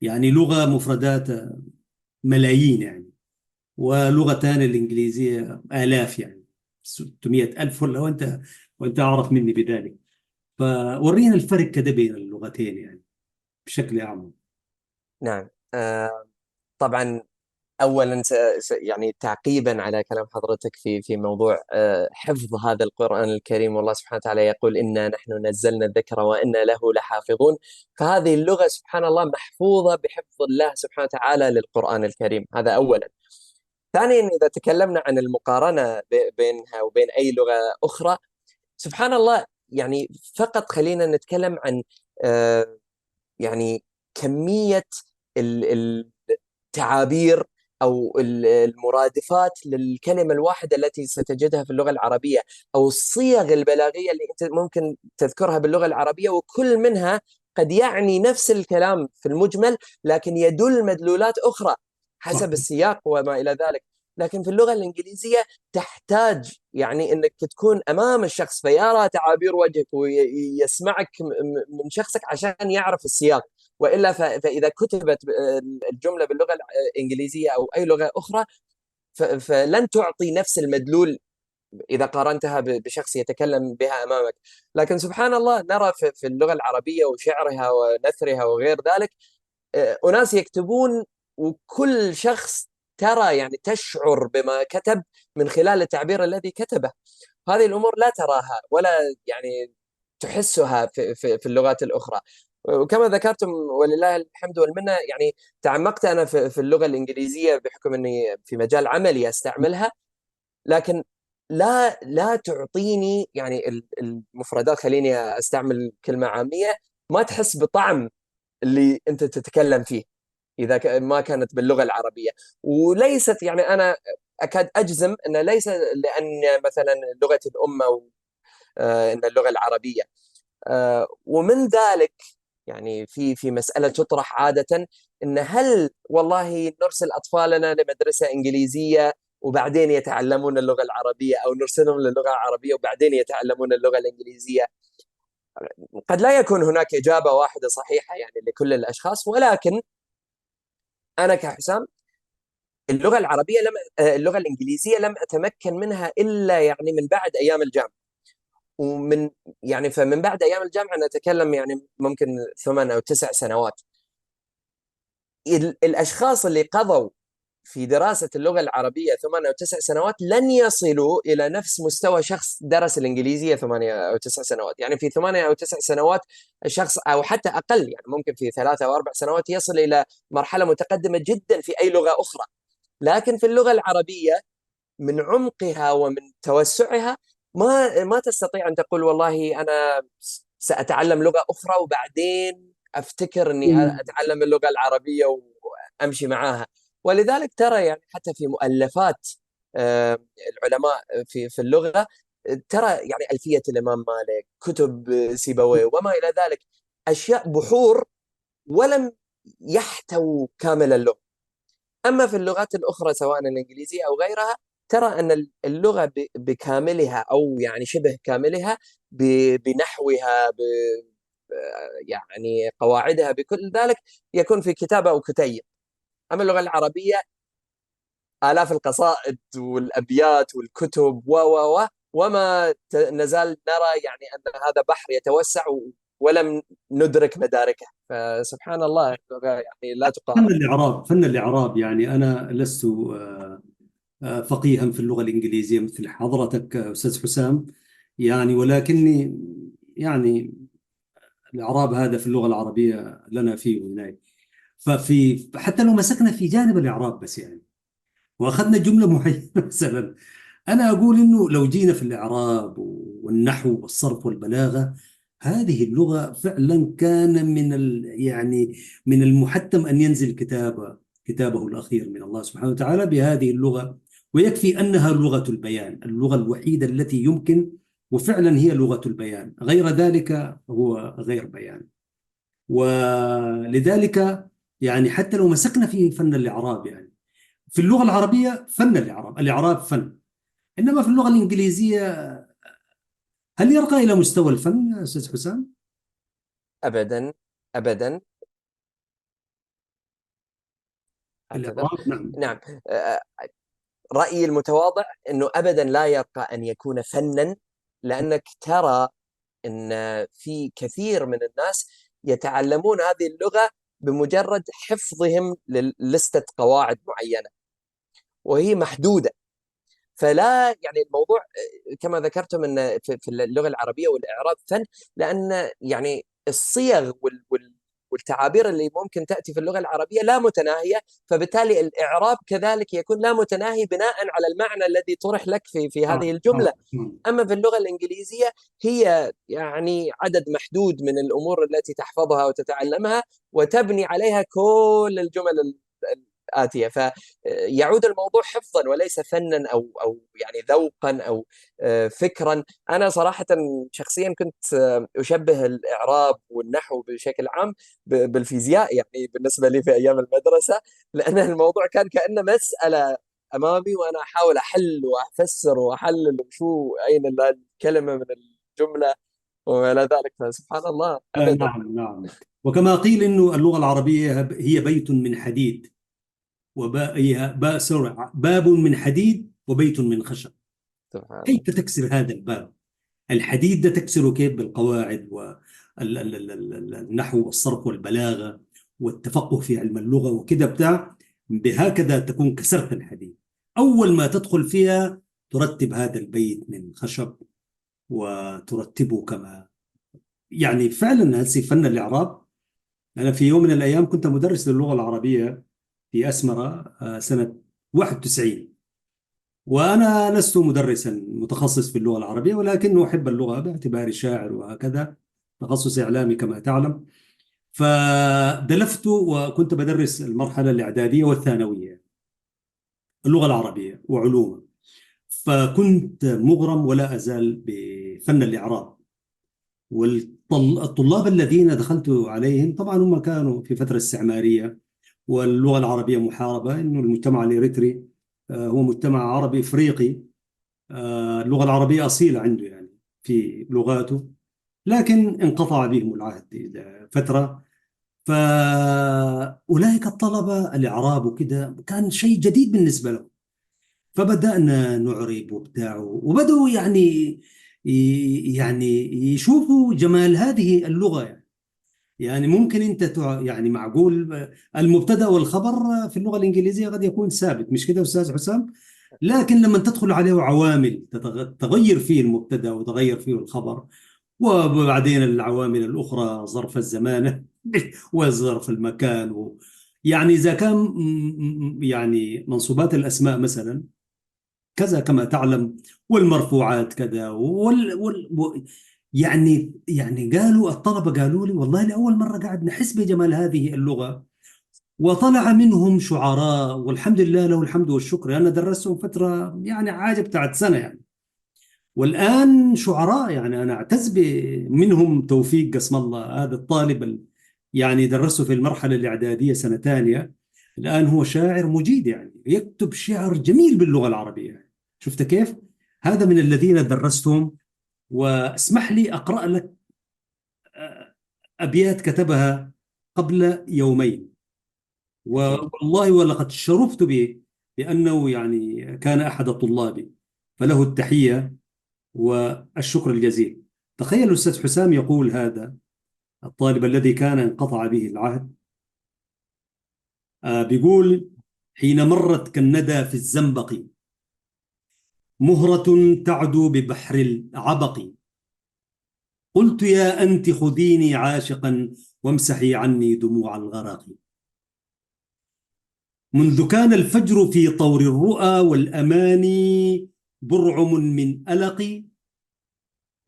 يعني لغة مفردات ملايين يعني، ولغتان الإنجليزية آلاف يعني 600 ألف، وأنت أعرف مني بذلك. فورينا الفرق كده بين اللغتين يعني بشكل أعمق. نعم. طبعا اولا يعني تعقيبا على كلام حضرتك في موضوع حفظ هذا القرآن الكريم، والله سبحانه وتعالى يقول إنا نحن نزلنا الذكر وإنا له لحافظون. فهذه اللغة سبحان الله محفوظة بحفظ الله سبحانه وتعالى للقرآن الكريم، هذا اولا. ثانيا إذا تكلمنا عن المقارنة بينها وبين أي لغة أخرى، سبحان الله يعني فقط خلينا نتكلم عن آه، يعني كمية التعابير أو المرادفات للكلمة الواحدة التي ستجدها في اللغة العربية، أو الصيغ البلاغية اللي أنت ممكن تذكرها باللغة العربية، وكل منها قد يعني نفس الكلام في المجمل لكن يدل مدلولات أخرى صح. حسب السياق وما إلى ذلك. لكن في اللغة الإنجليزية تحتاج يعني أنك تكون أمام الشخص فيرى تعابير وجهك ويسمعك من شخصك عشان يعرف السياق. والا فاذا كتبت الجمله باللغه الانجليزيه او اي لغه اخرى فلن تعطي نفس المدلول اذا قارنتها بشخص يتكلم بها امامك. لكن سبحان الله نرى في اللغه العربيه وشعرها ونثرها وغير ذلك اناس يكتبون، وكل شخص ترى يعني تشعر بما كتب من خلال التعبير الذي كتبه. هذه الامور لا تراها ولا يعني تحسها في اللغات الاخرى. وكما ذكرتم ولله الحمد والمنه، يعني تعمقت انا في اللغه الانجليزيه بحكم اني في مجال عملي استعملها، لكن لا تعطيني يعني المفردات، خليني استعمل كلمه عاميه، ما تحس بطعم اللي انت تتكلم فيه اذا ما كانت باللغه العربيه. وليست يعني انا اكاد اجزم ان ليس لان مثلا لغه الام او ان اللغه العربيه. ومن ذلك يعني في مسألة تطرح عادة، إن هل والله نرسل أطفالنا لمدرسة إنجليزية وبعدين يتعلمون اللغة العربية، أو نرسلهم للغة العربية وبعدين يتعلمون اللغة الإنجليزية. قد لا يكون هناك إجابة واحدة صحيحة يعني لكل الأشخاص، ولكن أنا كحسام اللغة العربية اللغة الإنجليزية لم أتمكن منها إلا يعني من بعد أيام الجامعة. ومن يعني فمن بعد أيام الجامعة نتكلم يعني ممكن 8 أو 9 سنوات. الأشخاص اللي قضوا في دراسة اللغة العربية 8 أو 9 سنوات لن يصلوا إلى نفس مستوى شخص درس الإنجليزية 8 أو 9 سنوات. يعني في 8 أو 9 سنوات الشخص، أو حتى أقل، يعني ممكن في 3 أو 4 سنوات يصل إلى مرحلة متقدمة جدا في أي لغة أخرى. لكن في اللغة العربية من عمقها ومن توسعها ما تستطيع أن تقول والله أنا سأتعلم لغة أخرى وبعدين أفتكر أني أتعلم اللغة العربية وأمشي معاها. ولذلك ترى يعني حتى في مؤلفات العلماء في اللغة، ترى يعني ألفية الإمام مالك، كتب سيبويه وما إلى ذلك، أشياء بحور ولم يحتووا كامل اللغة. أما في اللغات الأخرى سواء الإنجليزية أو غيرها، ترى أن اللغة بكاملها أو يعني شبه كاملها بنحوها يعني قواعدها بكل ذلك يكون في كتابة أو كتيب. أما اللغة العربية آلاف القصائد والأبيات والكتب وما نزال نرى يعني أن هذا بحر يتوسع ولم ندرك مداركه. فسبحان الله اللغة يعني لا تقارن. فن الإعراب يعني أنا لست فقيها في اللغة الإنجليزية مثل حضرتك أستاذ حسام، يعني ولكني يعني الإعراب هذا في اللغة العربية لنا فيه عناية. ففي حتى لو مسكنا في جانب الإعراب بس يعني وأخذنا جملة معينة مثلا، أنا أقول إنه لو جينا في الإعراب والنحو والصرف والبلاغة، هذه اللغة فعلا كان يعني من المحتم أن ينزل كتابه الأخير من الله سبحانه وتعالى بهذه اللغة. ويكفي أنها لغة البيان، اللغة الوحيدة التي يمكن، وفعلا هي لغة البيان، غير ذلك هو غير بيان. ولذلك يعني حتى لو مسكنا في فن الإعراب، يعني في اللغة العربية فن الإعراب فن، إنما في اللغة الإنجليزية هل يرقى إلى مستوى الفن يا أستاذ حسام؟ أبدا أبدا. أعتذر. الإعراب نعم. نعم. رأيي المتواضع أنه أبدا لا يرقى أن يكون فنا، لأنك ترى أن في كثير من الناس يتعلمون هذه اللغة بمجرد حفظهم للستة قواعد معينة وهي محدودة. فلا يعني الموضوع كما ذكرتم أن في اللغة العربية والإعراب فن، لأن يعني الصيغ والتعابير اللي ممكن تأتي في اللغة العربية لا متناهية، فبالتالي الإعراب كذلك يكون لا متناهي بناء على المعنى الذي طرح لك في هذه الجملة. أما في اللغة الإنجليزية هي يعني عدد محدود من الأمور التي تحفظها وتتعلمها وتبني عليها كل الجمل الآتية. فيعود الموضوع حفظا وليس فنا أو يعني ذوقا أو فكرا. أنا صراحة شخصيا كنت أشبه الإعراب والنحو بشكل عام بالفيزياء يعني بالنسبة لي في أيام المدرسة، لأن الموضوع كان كأنه مسألة أمامي وأنا أحاول أحل وأفسر وأحلل أين الكلمة من الجملة وما إلى ذلك. فسبحان الله أبدا. نعم نعم. وكما قيل إنه اللغة العربية هي بيت من حديد، باب من حديد وبيت من خشب. سبحان الله. كيف تكسر هذا الباب؟ الحديد ده تكسره كيف؟ بالقواعد والنحو والصرف والبلاغة والتفقه في علم اللغة وكده بتاع، بهكذا تكون كسرت الحديد. أول ما تدخل فيها ترتب هذا البيت من خشب وترتبه كما يعني فعلا هذا فن الإعراب. أنا في يوم من الأيام كنت مدرس للغة العربية في أسمرة سنة 91، وأنا لست مدرسا متخصص في اللغة العربية، ولكن أحب اللغة باعتباري شاعر وهكذا، تخصصي إعلامي كما تعلم. فدلفت وكنت بدرس المرحلة الإعدادية والثانوية اللغة العربية وعلومها، فكنت مغرم ولا أزال بفن الإعراب. والطلاب الذين دخلت عليهم طبعا هم كانوا في فترة استعمارية واللغة العربية محاربة، إنه المجتمع الإريتري هو مجتمع عربي إفريقي. اللغة العربية أصيلة عنده يعني في لغاته، لكن انقطع بهم العهد إلى فترة. فأولئك الطلبة الإعراب وكده كان شيء جديد بالنسبة لهم، فبدأنا نعرب وبتاع، وبدأوا يعني يشوفوا جمال هذه اللغة يعني ممكن أنت يعني معقول المبتدأ والخبر في اللغة الإنجليزية قد يكون ثابت، مش كده أستاذ حسام؟ لكن لما تدخل عليه عوامل تغير فيه المبتدأ وتغير فيه الخبر، وبعدين العوامل الأخرى ظرف الزمان وظرف المكان يعني إذا كان يعني منصوبات الأسماء مثلا كذا كما تعلم، والمرفوعات كذا يعني قالوا الطلبة قالوا لي والله لأول مرة قاعد نحس بجمال هذه اللغة، وطلع منهم شعراء والحمد لله له الحمد والشكر. أنا درستهم فترة يعني عاجة بتاعت سنة يعني، والآن شعراء يعني. أنا أعتز منهم توفيق قسم الله، هذا الطالب يعني درسه في المرحلة الإعدادية سنة ثانية، الآن هو شاعر مجيد يعني، يكتب شعر جميل باللغة العربية يعني. شفت كيف؟ هذا من الذين درستهم. واسمح لي أقرأ لك أبيات كتبها قبل يومين، أكيد. والله ولقد شرفت به لأنه يعني كان أحد طلابي، فله التحية والشكر الجزيل. تخيل الأستاذ حسام يقول هذا الطالب الذي كان انقطع به العهد، بيقول: حين مرت كالندى في الزنبق مهرة تعدو ببحر العبق، قلت يا أنت خذيني عاشقا وامسحي عني دموع الغرق. منذ كان الفجر في طور الرؤى والأماني برعم من ألق،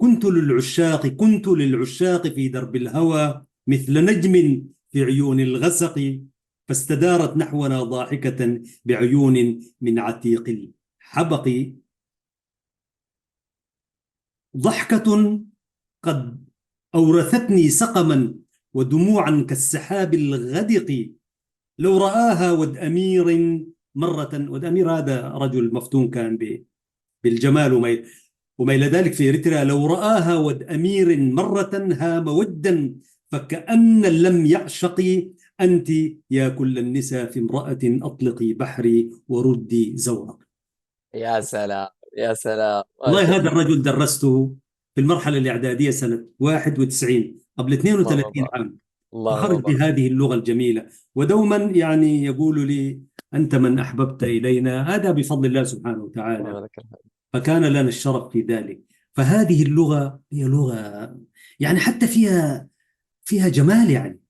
كنت للعشاق في درب الهوى مثل نجم في عيون الغسق، فاستدارت نحونا ضاحكة بعيون من عتيق الحبق، ضحكة قد أورثتني سقما ودموعا كالسحاب الغدق، لو رآها ود أمير مرة. ود أمير هذا رجل مفتون كان بالجمال وما إلى ذلك في إريتريا. لو رآها ود أمير مرة هام ودا، فكأن لم يعشقي أنت يا كل النساء في امرأة أطلقي بحري وردي زورق. يا سلام يا سلام، ما والله شاء هذا الله. الرجل درسته في المرحلة الإعدادية سنة 91 قبل 32 الله عام، الله فخرج أكبر. بهذه اللغة الجميلة. ودوما يعني يقول لي: أنت من أحببت إلينا، هذا بفضل الله سبحانه وتعالى، الله لك الحمد. فكان لنا الشرف في ذلك. فهذه اللغة هي لغة يعني حتى فيها جمال يعني.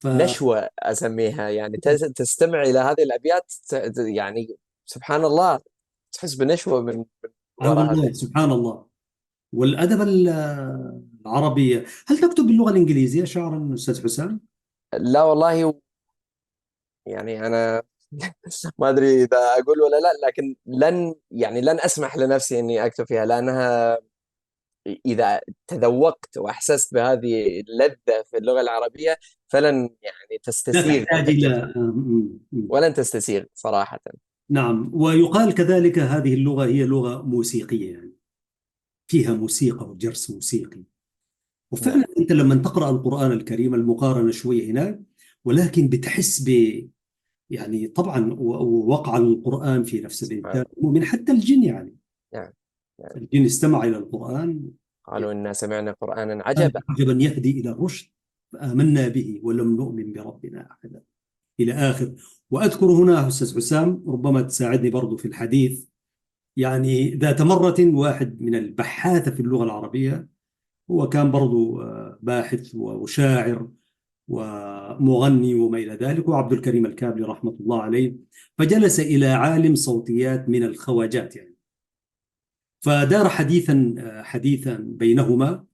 نشوة أسميها، يعني تستمع إلى هذه الأبيات يعني سبحان الله، تحس بنشوة من وراء والله هذه. سبحان الله. والأدب العربي، هل تكتب باللغة الإنجليزية شعرا أستاذ حسام؟ لا والله، يعني أنا ما أدري إذا أقول ولا لا، لكن لن أسمح لنفسي إني أكتب فيها، لأنها إذا تذوقت وأحسست بهذه اللذة في اللغة العربية فلن يعني لا تستسيغ تحتاج أنك إلى تكتب، ولن تستسيغ صراحة. نعم. ويقال كذلك هذه اللغة هي لغة موسيقية يعني، فيها موسيقى وجرس موسيقي. وفعلا نعم أنت لما تقرأ القرآن الكريم، المقارنة شوية هناك، ولكن بتحس يعني طبعا وقع القرآن في نفس سبحان الإنسان الله. المؤمن، حتى الجن يعني. نعم نعم. الجن استمع إلى القرآن قالوا إنا سمعنا قرآنا قال عجبا. عجبا يهدي إلى الرشد فآمنا به ولم نؤمن بربنا أحدا إلى آخر. وأذكر هنا أستاذ حسام ربما تساعدني برضو في الحديث، يعني ذات مرة واحد من البحاثة في اللغة العربية، هو كان برضو باحث وشاعر ومغني وما إلى ذلك، وعبد الكريم الكابلي رحمة الله عليه، فجلس إلى عالم صوتيات من الخواجات يعني، فدار حديثا بينهما.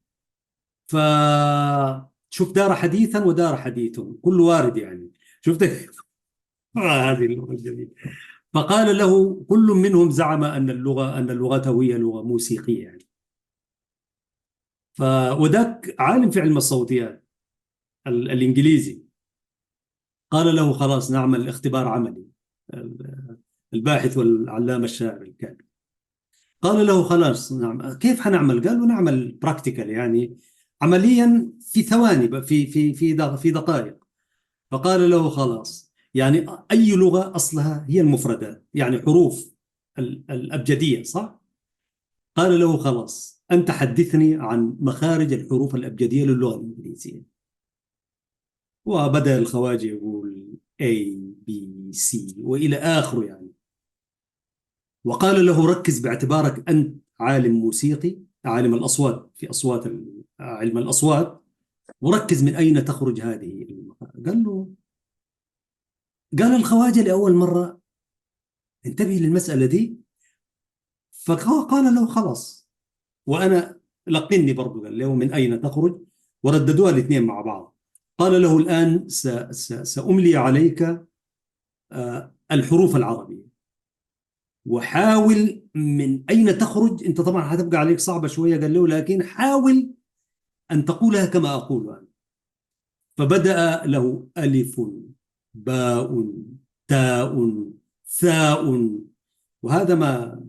فشوف، دار حديثا ودار حديث كل وارد يعني. شفت هذه اللغة الجميلة. فقال له كل منهم زعم أن لغته هي لغة موسيقية يعني. وذاك عالم في علم الصوتيات الإنجليزي قال له: خلاص نعمل اختبار عملي. الباحث والعلامة الشاعر الكاتب. قال له خلاص نعم، كيف حنعمل؟ قال له نعمل براكتيكال، يعني عمليا في ثواني، في دقائق. فقال له خلاص، يعني أي لغة أصلها هي المفردات، يعني حروف الأبجدية، صح؟ قال له خلاص، أنت حدثني عن مخارج الحروف الأبجدية للغة الإنجليزية. وبدأ الخواجة يقول A B C وإلى آخره يعني. وقال له ركز باعتبارك أنت عالم موسيقي، عالم الأصوات، في أصوات علم الأصوات، وركز من أين تخرج هذه المخارج. قال الخواجة لأول مرة انتبه للمسألة دي. فقال له خلاص، وأنا لقني برضو، قال له من أين تخرج، ورددوها الاثنين مع بعض. قال له الآن سأملي عليك الحروف العربية، وحاول من أين تخرج. أنت طبعا هتبقى عليك صعبة شوية، قال له، لكن حاول أن تقولها كما أقولها. فبدأ له ألف، باء، تاء، ثاء. وهذا ما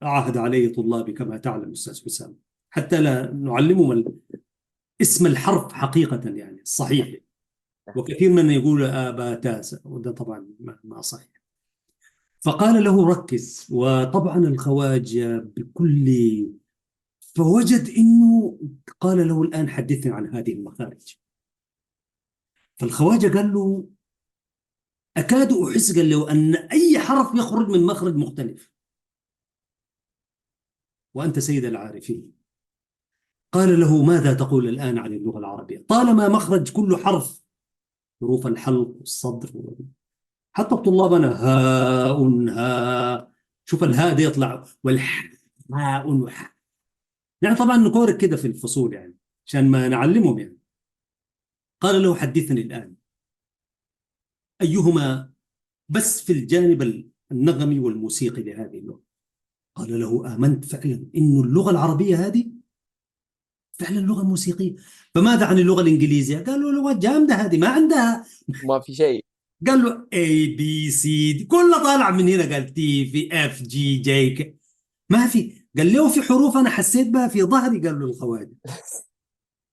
عهد عليه طلابي كما تعلم أستاذ حسام، حتى لا نعلمهم اسم الحرف حقيقة يعني الصحيح. وكثير من يقول آبا تاسع، وده طبعا ما صحيح. فقال له ركز. وطبعا الخواجة بكل، فوجد انه، قال له الان حدثني عن هذه المخارج. فالخواجة قال له اكاد احس، قال له، ان اي حرف يخرج من مخرج مختلف، وانت سيد العارفين. قال له ماذا تقول الان عن اللغة العربية؟ طالما مخرج كل حرف، حروف الحلق والصدر، حتى طلابنا هاء، ها، شوف الهاء ده يطلع، والح، هاء وح. يعني طبعا نكورك كده في الفصول يعني عشان ما نعلمهم يعني. قال له حدثني الآن أيهما، بس في الجانب النغمي والموسيقي لهذه اللغة. قال له آمنت فعلا إنه اللغة العربية هذه فعلا لغة موسيقية. فماذا عن اللغة الإنجليزية؟ قال له لغة جامدة هذه، ما عندها. ما في شيء. قال له A B C D كلها طالع من هنا، قال تي في اف جي جي ما في. قال له في حروف أنا حسيت بها في ظهري، قال له الخواجة،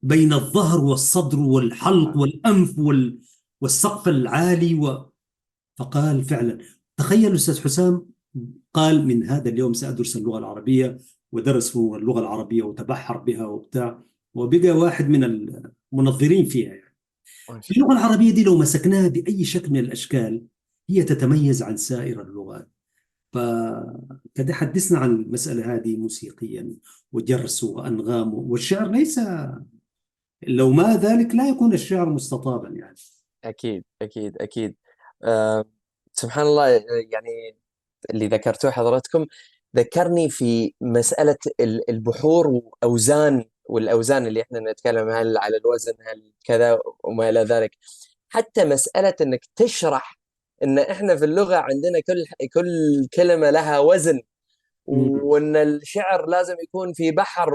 بين الظهر والصدر والحلق والأنف والسقف العالي فقال فعلا. تخيل أستاذ حسام، قال من هذا اليوم سأدرس اللغة العربية، ودرس هو اللغة العربية وتبحر بها وبتاع، وبقى واحد من المنظرين فيها يعني. ما شاء اللغة الله. العربية دي لو مسكناها بأي شكل من الأشكال هي تتميز عن سائر اللغات. فكده حدثنا عن المسألة هذه موسيقيا وجرس وأنغام، والشعر ليس، لو ما ذلك لا يكون الشعر مستطابا يعني. أكيد أكيد أكيد. سبحان الله. يعني اللي ذكرتوه حضرتكم ذكرني في مسألة البحور والأوزان اللي احنا نتكلم، هل على الوزن، هل كذا وما إلى ذلك. حتى مسألة انك تشرح ان احنا في اللغة عندنا كل كلمة لها وزن، مم. وان الشعر لازم يكون في بحر،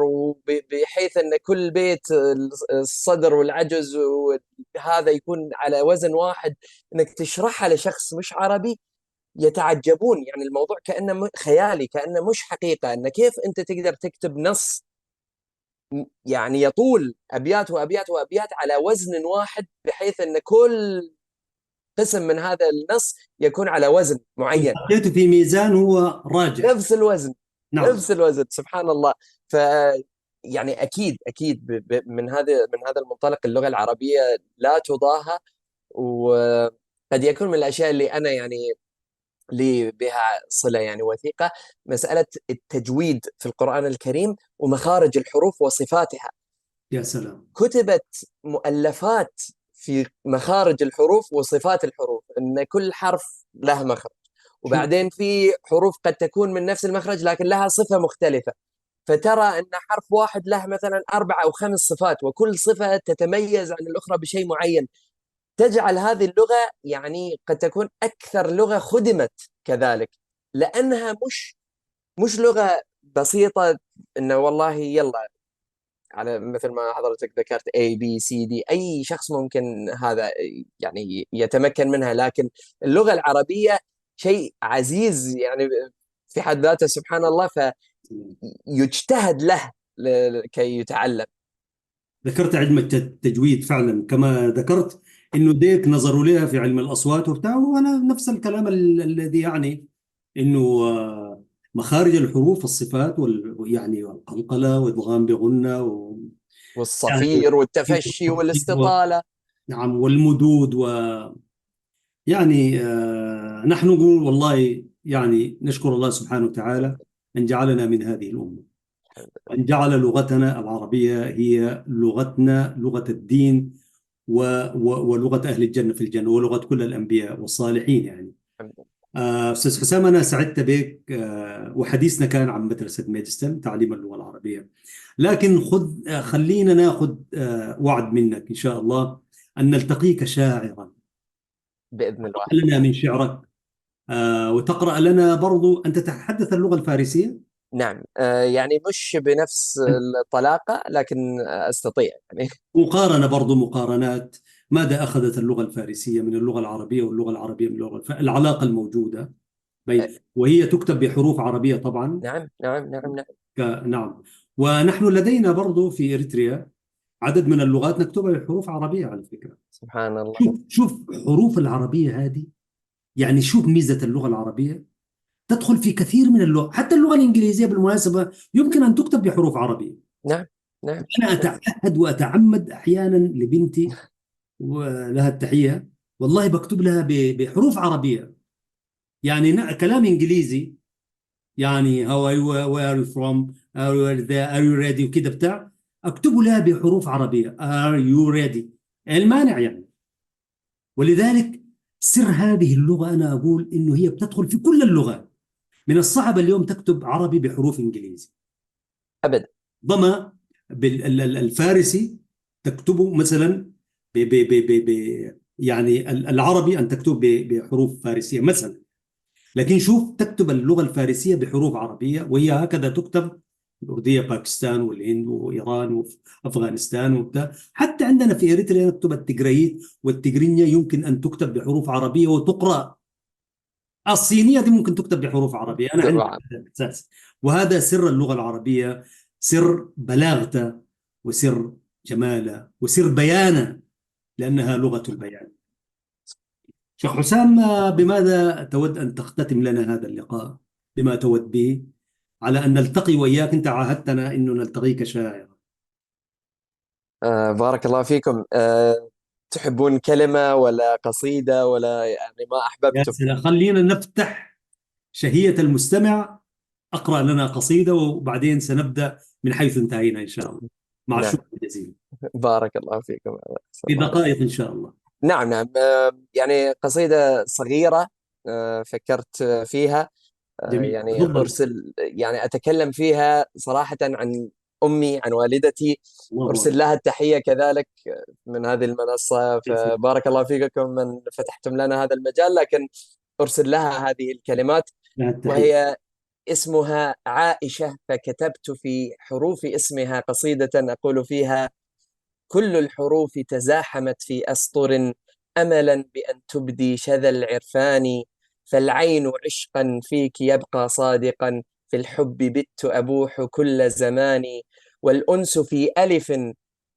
بحيث ان كل بيت الصدر والعجز وهذا يكون على وزن واحد. انك تشرحها لشخص مش عربي يتعجبون، يعني الموضوع كأنه خيالي، كأنه مش حقيقة. أن كيف أنت تقدر تكتب نص يعني يطول أبيات وأبيات وأبيات على وزن واحد، بحيث أن كل قسم من هذا النص يكون على وزن معين، حطيته في ميزان هو راجح. نفس الوزن، نعم. نفس الوزن. سبحان الله. ف يعني أكيد أكيد من هذا المنطلق اللغة العربية لا تضاهى. وقد يكون من الأشياء اللي أنا يعني لي بها صلة يعني وثيقة، مسألة التجويد في القرآن الكريم ومخارج الحروف وصفاتها. يا سلام. كتبت مؤلفات في مخارج الحروف وصفات الحروف، ان كل حرف له مخرج، شوف. وبعدين في حروف قد تكون من نفس المخرج لكن لها صفة مختلفة. فترى ان حرف واحد له مثلا 4 أو 5 صفات، وكل صفة تتميز عن الأخرى بشيء معين، تجعل هذه اللغة يعني قد تكون أكثر لغة خدمت كذلك، لأنها مش لغة بسيطة، إنه والله يلا على مثل ما حضرتك ذكرت A B C D أي شخص ممكن هذا يعني يتمكن منها. لكن اللغة العربية شيء عزيز يعني في حد ذاته سبحان الله، فيجتهد له كي يتعلم. ذكرت علم التجويد فعلا، كما ذكرت انه ديك نظروا لها في علم الاصوات وبتاع، وانا نفس الكلام الذي يعني انه مخارج الحروف، الصفات يعني القلقله وادغام بغنه يعني والصفير والتفشي والاستطالة. نعم، والمدود يعني نحن نقول والله يعني نشكر الله سبحانه وتعالى أن جعلنا من هذه الأمة، وأن جعل لغتنا العربية هي لغتنا، لغة الدين ولغة أهل الجنة في الجنة، ولغة كل الأنبياء والصالحين يعني. أستاذ حسام، أنا سعدت بك، وحديثنا كان عن مدرسة ميدستن تعليم اللغة العربية، لكن خلينا ناخذ وعد منك إن شاء الله أن نلتقيك شاعرا بإذن الله. لنا من شعرك، وتقرأ لنا برضو. أنت تتحدث اللغة الفارسية؟ نعم، يعني مش بنفس الطلاقة لكن أستطيع يعني. مقارنة برضو، مقارنات، ماذا أخذت اللغة الفارسية من اللغة العربية واللغة العربية من اللغة العلاقة الموجودة بين، وهي تكتب بحروف عربية طبعا. نعم نعم نعم نعم. نعم. ونحن لدينا برضو في إريتريا عدد من اللغات نكتبها بحروف عربية على فكرة. سبحان الله. شوف حروف العربية هذه، يعني شوف ميزة اللغة العربية تدخل في كثير من اللغة، حتى اللغة الإنجليزية بالمناسبة يمكن أن تكتب بحروف عربية. نعم نعم أنا نعم. أتعهد وأتعمد أحيانا لبنتي، ولها التحية، والله بكتب لها بحروف عربية، يعني كلام إنجليزي، يعني how are you, where are you from, are you there, are you ready وكده بتاع، أكتبه لها بحروف عربية are you ready، المانع يعني. ولذلك سر هذه اللغة أنا أقول إنه هي بتدخل في كل اللغات. من الصعب اليوم تكتب عربي بحروف إنجليزي أبدا. ضما. بالفارسي تكتبه مثلا يعني العربي أن تكتب بحروف فارسية مثلا، لكن شوف تكتب اللغة الفارسية بحروف عربية، وهي هكذا تكتب الأردية باكستان والهند وإيران وأفغانستان وبتاع. حتى عندنا في إريتريا نكتب التجريت والتجرينية، يمكن أن تكتب بحروف عربية وتقرأ. الصينية دي ممكن تكتب بحروف عربية، أنا عندي طبعا. هذا الإحساس. وهذا سر اللغة العربية، سر بلاغته وسر جماله وسر بيانه، لأنها لغة البيان. شيخ حسام، بماذا تود أن تختتم لنا هذا اللقاء؟ بما تود به، على أن نلتقي وإياك، أنت عاهدتنا أنه نلتقيك شاعرا. بارك الله فيكم. تحبون كلمة ولا قصيدة ولا يعني ما يا أحببتم؟ سلام، خلينا نفتح شهية المستمع، أقرأ لنا قصيدة وبعدين سنبدأ من حيث انتهينا إن شاء الله، مع نعم. الشكر الجزيل، بارك الله فيكم. في دقائق إن شاء الله. نعم نعم. يعني قصيدة صغيرة فكرت فيها، جميل، يعني تفضل. أرسل، يعني أتكلم فيها صراحة عن أمي، عن والدتي. الله أرسل أكبر. لها التحية كذلك من هذه المنصة. يا سلام. فبارك الله فيكم من فتحتم لنا هذا المجال. لكن أرسل لها هذه الكلمات، لها التحية. وهي اسمها عائشة. فكتبت في حروف اسمها قصيدة أقول فيها: كل الحروف تزاحمت في أسطر أملا بأن تبدي شذا العرفان، فالعين عشقا فيك يبقى صادقا، في الحب بت أبوح كل زمان، والأنس في ألف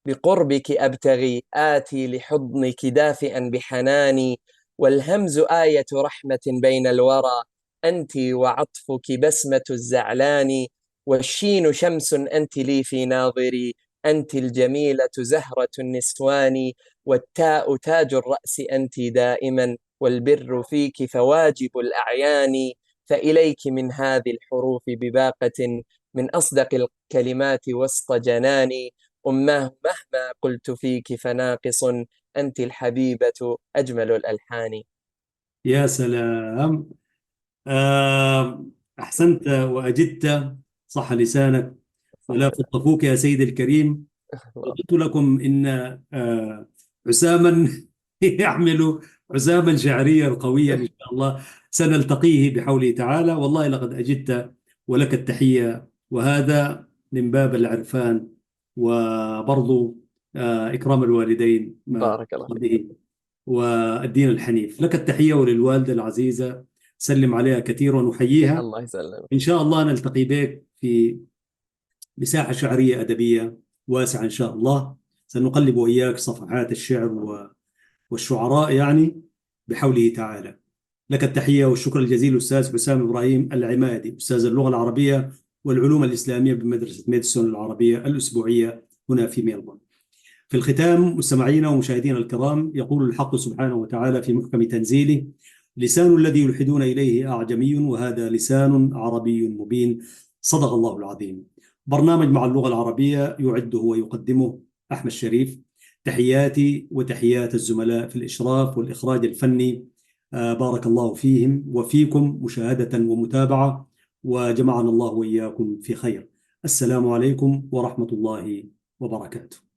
بقربك أبتغي، آتي لحضنك دافئا بحناني، والهمز آية رحمة بين الورى، أنت وعطفك بسمة الزعلان، والشين شمس أنت لي في ناظري، أنت الجميلة زهرة النسوان، والتاء تاج الرأس أنت دائما، والبر فيك فواجب الأعيان، فإليك من هذه الحروف بباقة، من أصدق الكلمات وسط جناني، أماه مهما قلت فيك فناقص، أنت الحبيبة أجمل الألحان. يا سلام. أحسنت وأجدت، صح لسانك ولا فضفوك يا سيدي الكريم. قلت لكم إن حساما يحمل حساما شعريا قويا إن شاء الله سنلتقيه بحوله تعالى. والله لقد أجدت، ولك التحية، وهذا من باب العرفان، وبرضو إكرام الوالدين ما بارك الله فيك. به، والدين الحنيف. لك التحية وللوالدة العزيزة سلم عليها كثير ونحييها. الله يسلمك. إن شاء الله نلتقي بك في مساحة شعرية أدبية واسعة إن شاء الله. سنقلب وإياك صفحات الشعر والشعراء يعني بحوله تعالى. لك التحية والشكر الجزيل أستاذ حسام إبراهيم العمادي، أستاذ اللغة العربية والعلوم الإسلامية بمدرسة ميديسون العربية الأسبوعية هنا في ميلبورن. في الختام مستمعينا ومشاهدينا الكرام، يقول الحق سبحانه وتعالى في محكم تنزيله: لسان الذي يلحدون إليه أعجمي وهذا لسان عربي مبين. صدق الله العظيم. برنامج مع اللغة العربية يعده ويقدمه أحمد شريف. تحياتي وتحيات الزملاء في الإشراف والإخراج الفني، بارك الله فيهم وفيكم مشاهدة ومتابعة، وجمعنا الله وإياكم في خير. السلام عليكم ورحمة الله وبركاته.